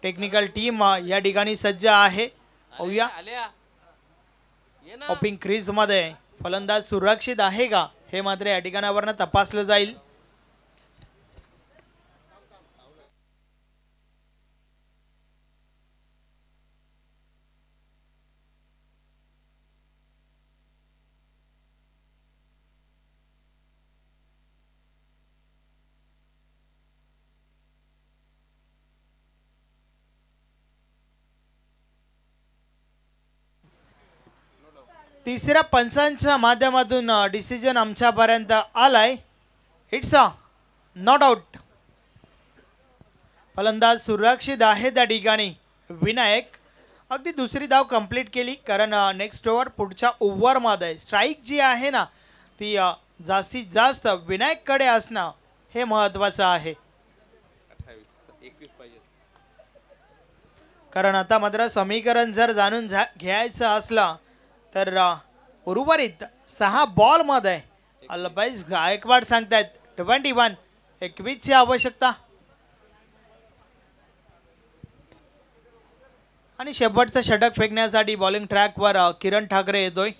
टेक्निकल टीम या ठिकाणी सज्ज आहे. पाहूया. ओपिंग क्रीज मध्ये फलंदाज सुरक्षित आहे का हे मात्र या ठिकाणावरनं तपासलं जाईल. तिसऱ्या पंचांच्या माध्यमातून डिसिजन आमच्यापर्यंत आलाय. It's a not out. फलंदाज सुरक्षित आहे त्या ठिकाणी. विनायक अगदी दुसरी धाव कंप्लीट केली कारण नेक्स्ट ओव्हर पुढच्या ओव्हरमध्ये स्ट्राईक जी आहे ना ती जास्तीत जास्त विनायककडे असणं हे महत्त्वाचं आहे. 21 पाहिजे. कारण आता मात्र समीकरण जर जाणून घ्यायचं असलं तर उर्वरित 6 बॉलमध्ये अलबैस गायकवाड सांगतायत 21 ची आवश्यकता. आणि शेवटचं षटक फेकण्यासाठी बॉलिंग ट्रॅकवर किरण ठाकरे येतोय.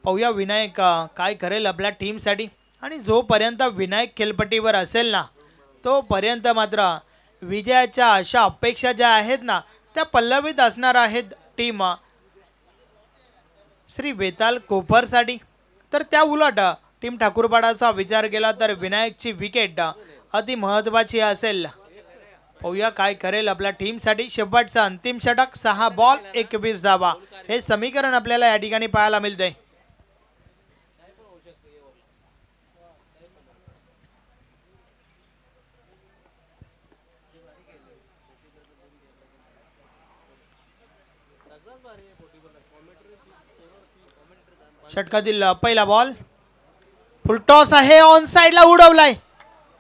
पाहूया विनायक काय करेल आपल्या टीमसाठी. आणि जोपर्यंत विनायक खेळपट्टीवर असेल ना तोपर्यंत मात्र विजयाच्या अशा अपेक्षा ज्या आहेत ना त्या पल्लवित असणार आहेत टीम श्री बेताल कोपरसाठी. तर त्या उलट टीम ठाकूरपाडाचा विचार केला तर विनायकची विकेट अति महत्त्वाची असेल. पाहूया काय करेल आपल्या टीमसाठी. शेवटचा अंतिम षटक 6 बॉल 21 धावा हे समीकरण आपल्याला या ठिकाणी पाहायला मिळते. षटकातील पहिला बॉल फुलटॉस आहे. ऑन साइडला उडवलाय.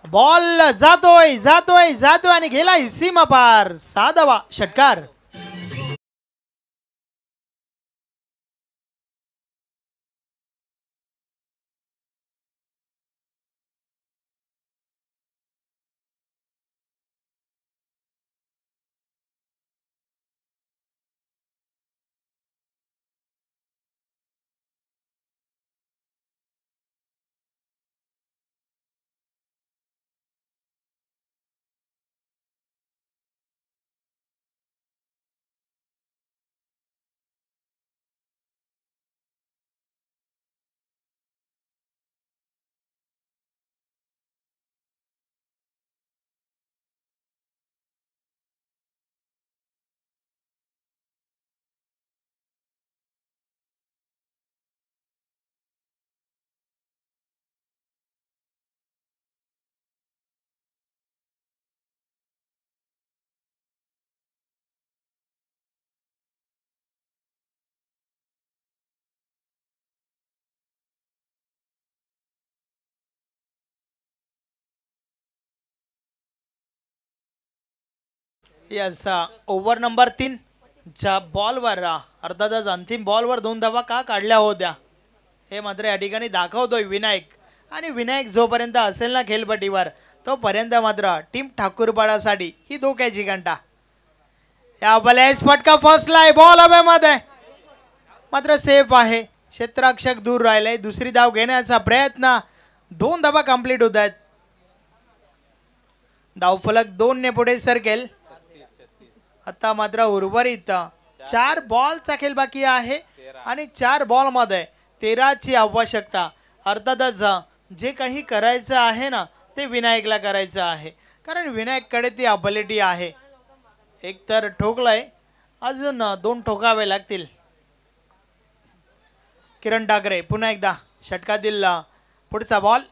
बॉल जातोय जातोय जातोय आणि गेलाय सीमा पार. 6 धावा षटकार. यस ओव्हर नंबर 3 च्या बॉलवर अर्थातच अंतिम बॉलवर 2 धावा का काढल्या होत्या हे मात्र या ठिकाणी दाखवतोय विनायक. आणि विनायक जोपर्यंत असेल ना खेळपट्टीवर तोपर्यंत मात्र टीम ठाकूरपाडासाठी ही धोक्याची घंटा. या बॉलेस फटका फसलाय. बॉल हवेमध्ये मात्र सेफ आहे. क्षेत्ररक्षक दूर राहिले. दुसरी धाव घेण्याचा प्रयत्न. 2 धावा कंप्लीट होत आहेत. धावफलक 2 ने पुढे सरकेल. आता मात्र उर्वरित 4 बॉलचा खेळ बाकी आहे आणि 4 बॉलमध्ये 13 ची आवश्यकता. अर्थातच जे काही करायचं आहे ना ते विनायकला करायचं आहे कारण विनायककडे ती अबिलिटी आहे. एक तर ठोकलाय अजून 2 ठोकावे लागतील. किरण ठाकरे पुन्हा एकदा षटकातील पुढचा बॉल.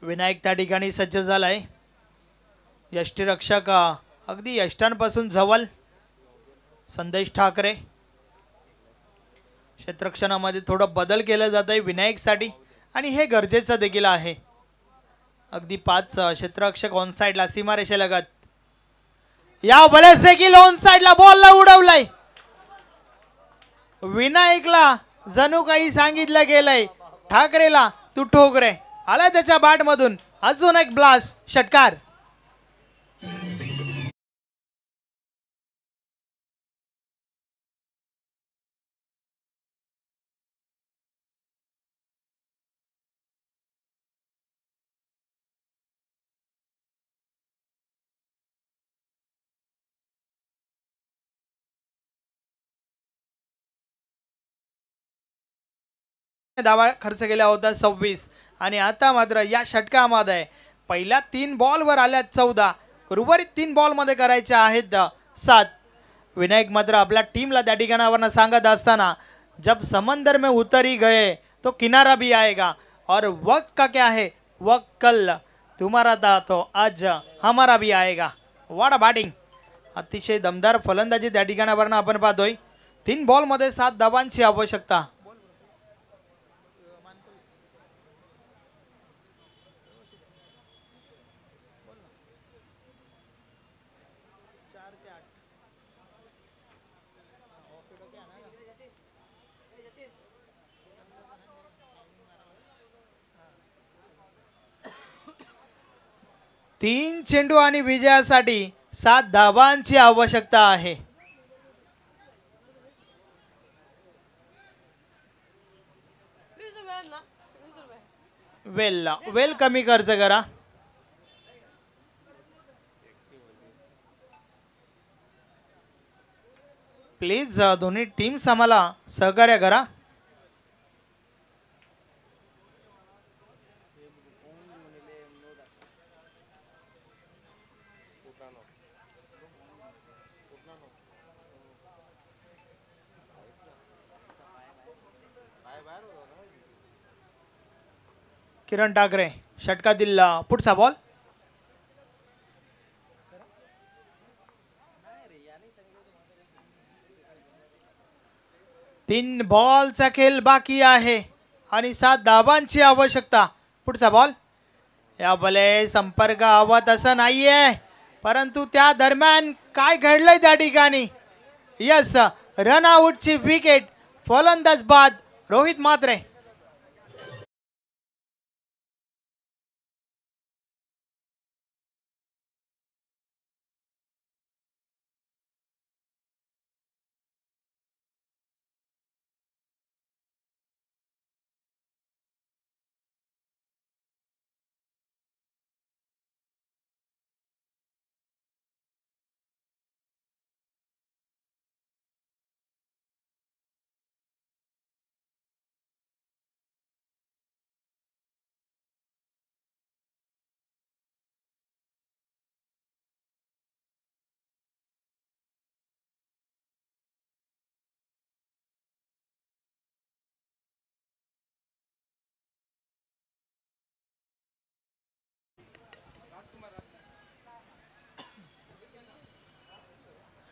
विनायक त्या ठिकाणी सज्ज झालाय. यष्टीरक्षक अगदी यष्टांपासून जवळ. संदेश ठाकरे. क्षेत्ररक्षणामध्ये थोडं बदल केलं जात आहे विनायकसाठी आणि हे गरजेचं देखील आहे. अगदी 5 क्षेत्ररक्षक ऑन साइडला सीमारेषेलगत. या बलेस देखील ऑन साइडला बॉलला उडवलाय. विनायकला जणू काही सांगितलं गेलंय ठाकरेला तू ठोकरे. आला त्याच्या बॅट मधून अजून एक ब्लास्ट षटकार. धावा खर्च केला होता 26 आणि आता मात्र या षटकामध्ये पहिल्या 3 बॉलवर आल्या 14. उर्वरित 3 बॉलमध्ये करायच्या आहेत 7. विनायक मात्र आपल्या टीमला त्या ठिकाणावरनं सांगत असताना जब समंदर में उतर ही गए तो किनारा भी आएगा और वक्त का क्या है वक्त कल तुम्हारा था तो आज हमारा भी आएगा. वाट बॅटिंग. अतिशय दमदार फलंदाजी त्या ठिकाणावरनं आपण पाहतोय. 3 बॉलमध्ये 7 धावांची आवश्यकता. तीन चेंडू आणि विजयासाठी 7 धावांची आवश्यकता आहे. वेल कमी खर्च करा. प्लीज दोन्ही टीम्स आम्हाला सहकार्य करा. किरण ठाकरे षटकातील पुढचा बॉल. तीन बॉलचा खेळ बाकी आहे आणि 7 धावांची आवश्यकता. पुढचा बॉल. या बले संपर्क हवा तसं नाहीये परंतु त्या दरम्यान काय घडलंय त्या ठिकाणी. Yes run आउटची wicket. फलंदाज बाद रोहित म्हात्रे.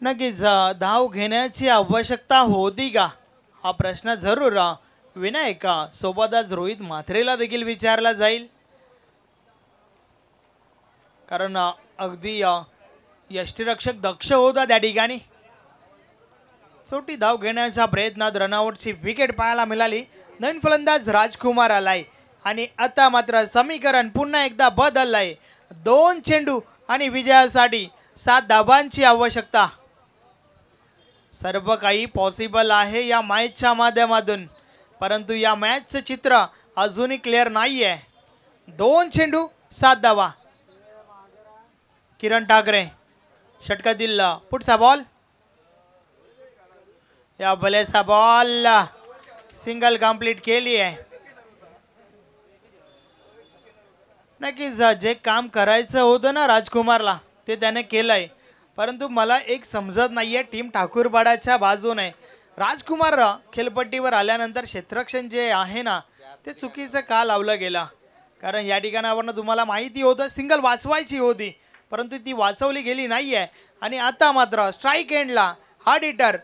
नक्कीच धाव घेण्याची आवश्यकता होती का हा प्रश्न जरूर विनायक सोबतच रोहित म्हात्रेला देखील विचारला जाईल. कारण अगदी यष्टीरक्षक दक्ष होता त्या ठिकाणी. छोटी धाव घेण्याच्या प्रयत्नात रनआउटची विकेट पाहायला मिळाली. नवीन फलंदाज राजकुमार आलाय आणि आता मात्र समीकरण पुन्हा एकदा बदललंय. 2 चेंडू आणि विजयासाठी 7 धावांची आवश्यकता. सर्व काही पॉसिबल आहे या मॅचच्या माध्यमातून परंतु या मॅचचं चित्र अजूनही क्लिअर नाहीये. 2 चेंडू 7 धावा. किरण ठाकरे षटकातील पुढचा बॉल. या बलेचा बॉल सिंगल कंप्लीट केली आहे. नक्कीच जे काम करायचं होतं ना राजकुमारला ते त्याने केलंय परंतु मला एक समजत नाहीये टीम ठाकूरबाडाच्या बाजूने राजकुमार खेळपट्टीवर आल्यानंतर क्षेत्ररक्षण जे आहे ना ते चुकीचं का लावलं गेलं. कारण या ठिकाणावरनं तुम्हाला माहिती होतं सिंगल वाचवायची होती परंतु ती वाचवली गेली नाहीये आणि आता मात्र स्ट्राईक एंडला हार्ड हिटर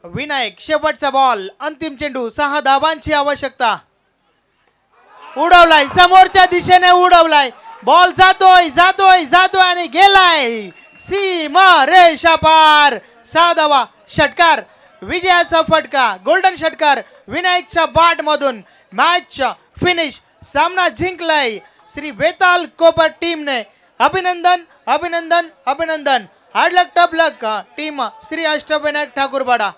विनायक. शेवटचा बॉल अंतिम चेंडू 6 धावांची आवश्यकता. उडवलाय समोरच्या दिशेने उडवलाय बॉल जातोय जातोय जातोय आणि गेलाय सीमा रेषा पार. 6वा षटकार विजयाचा फटका गोल्डन षटकार विनायकच्या बाट मधून. Match finish. सामना जिंकलाय श्री बेताल कोपर टीमने. अभिनंदन अभिनंदन अभिनंदन. हार्ड लक टफ लक टीम श्री अष्टविनायक ठाकूरवाडा.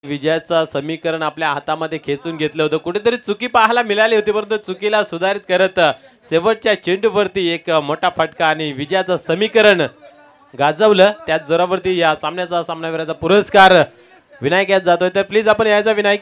विजयाचं समीकरण आपल्या हातामध्ये खेचून घेतलं होतं. कुठेतरी चुकी पाहायला मिळाली होती परंतु चुकीला सुधारित करत शेवटच्या चेंडूवरती एक मोठा फटका आणि विजयाचं समीकरण गाजवलं. त्याच जोरावरती या सामन्याचा सामनावीराचा पुरस्कार विनायक यात जातोय. तर प्लीज आपण यायचा विनायक.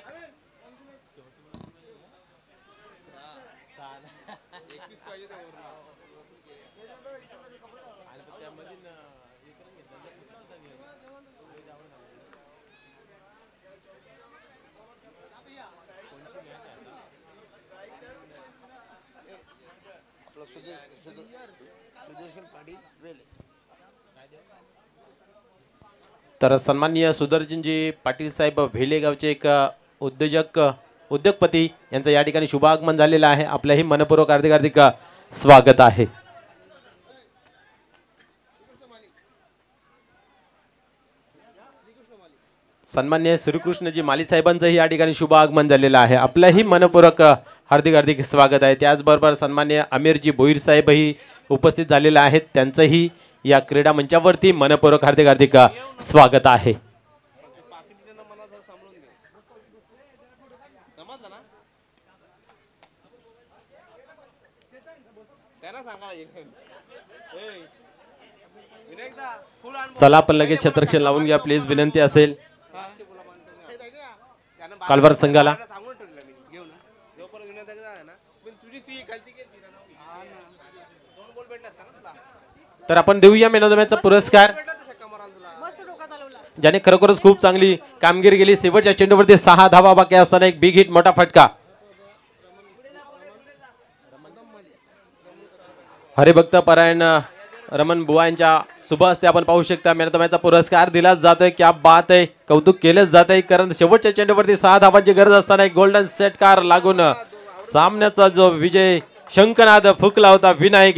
तर सन्माननीय सुदर्शनजी पाटील साहेब भेले गावचे एक उद्योगपती यांचं या ठिकाणी शुभागमन झालेलं आहे. आपलंही मनपूर्वक हार्दिक हार्दिक स्वागत आहे. सन्माननीय श्रीकृष्णजी माली साहेबांचंही या ठिकाणी शुभ आगमन झालेलं आहे. आपलंही मनपूर्वक हार्दिक हार्दिक स्वागत आहे. त्याचबरोबर सन्माननीय अमीरजी भोईर साहेबही उपस्थित झालेले आहेत. त्यांचंही या क्रीडा मंचावरती मनपूर्वक हार्दिक हार्दिक स्वागत आहे. चला आपण लगेच क्षेत्ररक्षण लावून घ्या प्लीज, विनंती असेल कालवार संघाला. तर आपण देऊया मॅन ऑफ द मॅचचा पुरस्कार ज्याने खरोखरच खूप चांगली कामगिरी केली. शेवटच्या चेंडूवरती 6 धावा बाकी असताना एक बिग हिट, मोठा फटका. हरिभक्त परायण रमण बुवा यांच्या शुभ हस्ते आपण पाहू शकता मॅन ऑफ द मॅचचा पुरस्कार दिला जातोय. क्या बात आहे, कौतुक केलेच जात आहे. कारण शेवटच्या चेंडूवरती 6 धावांची गरज असताना एक गोल्डन षटकार लागून सामन्याचा जो विजय शंखनाद फुकला होता विनायक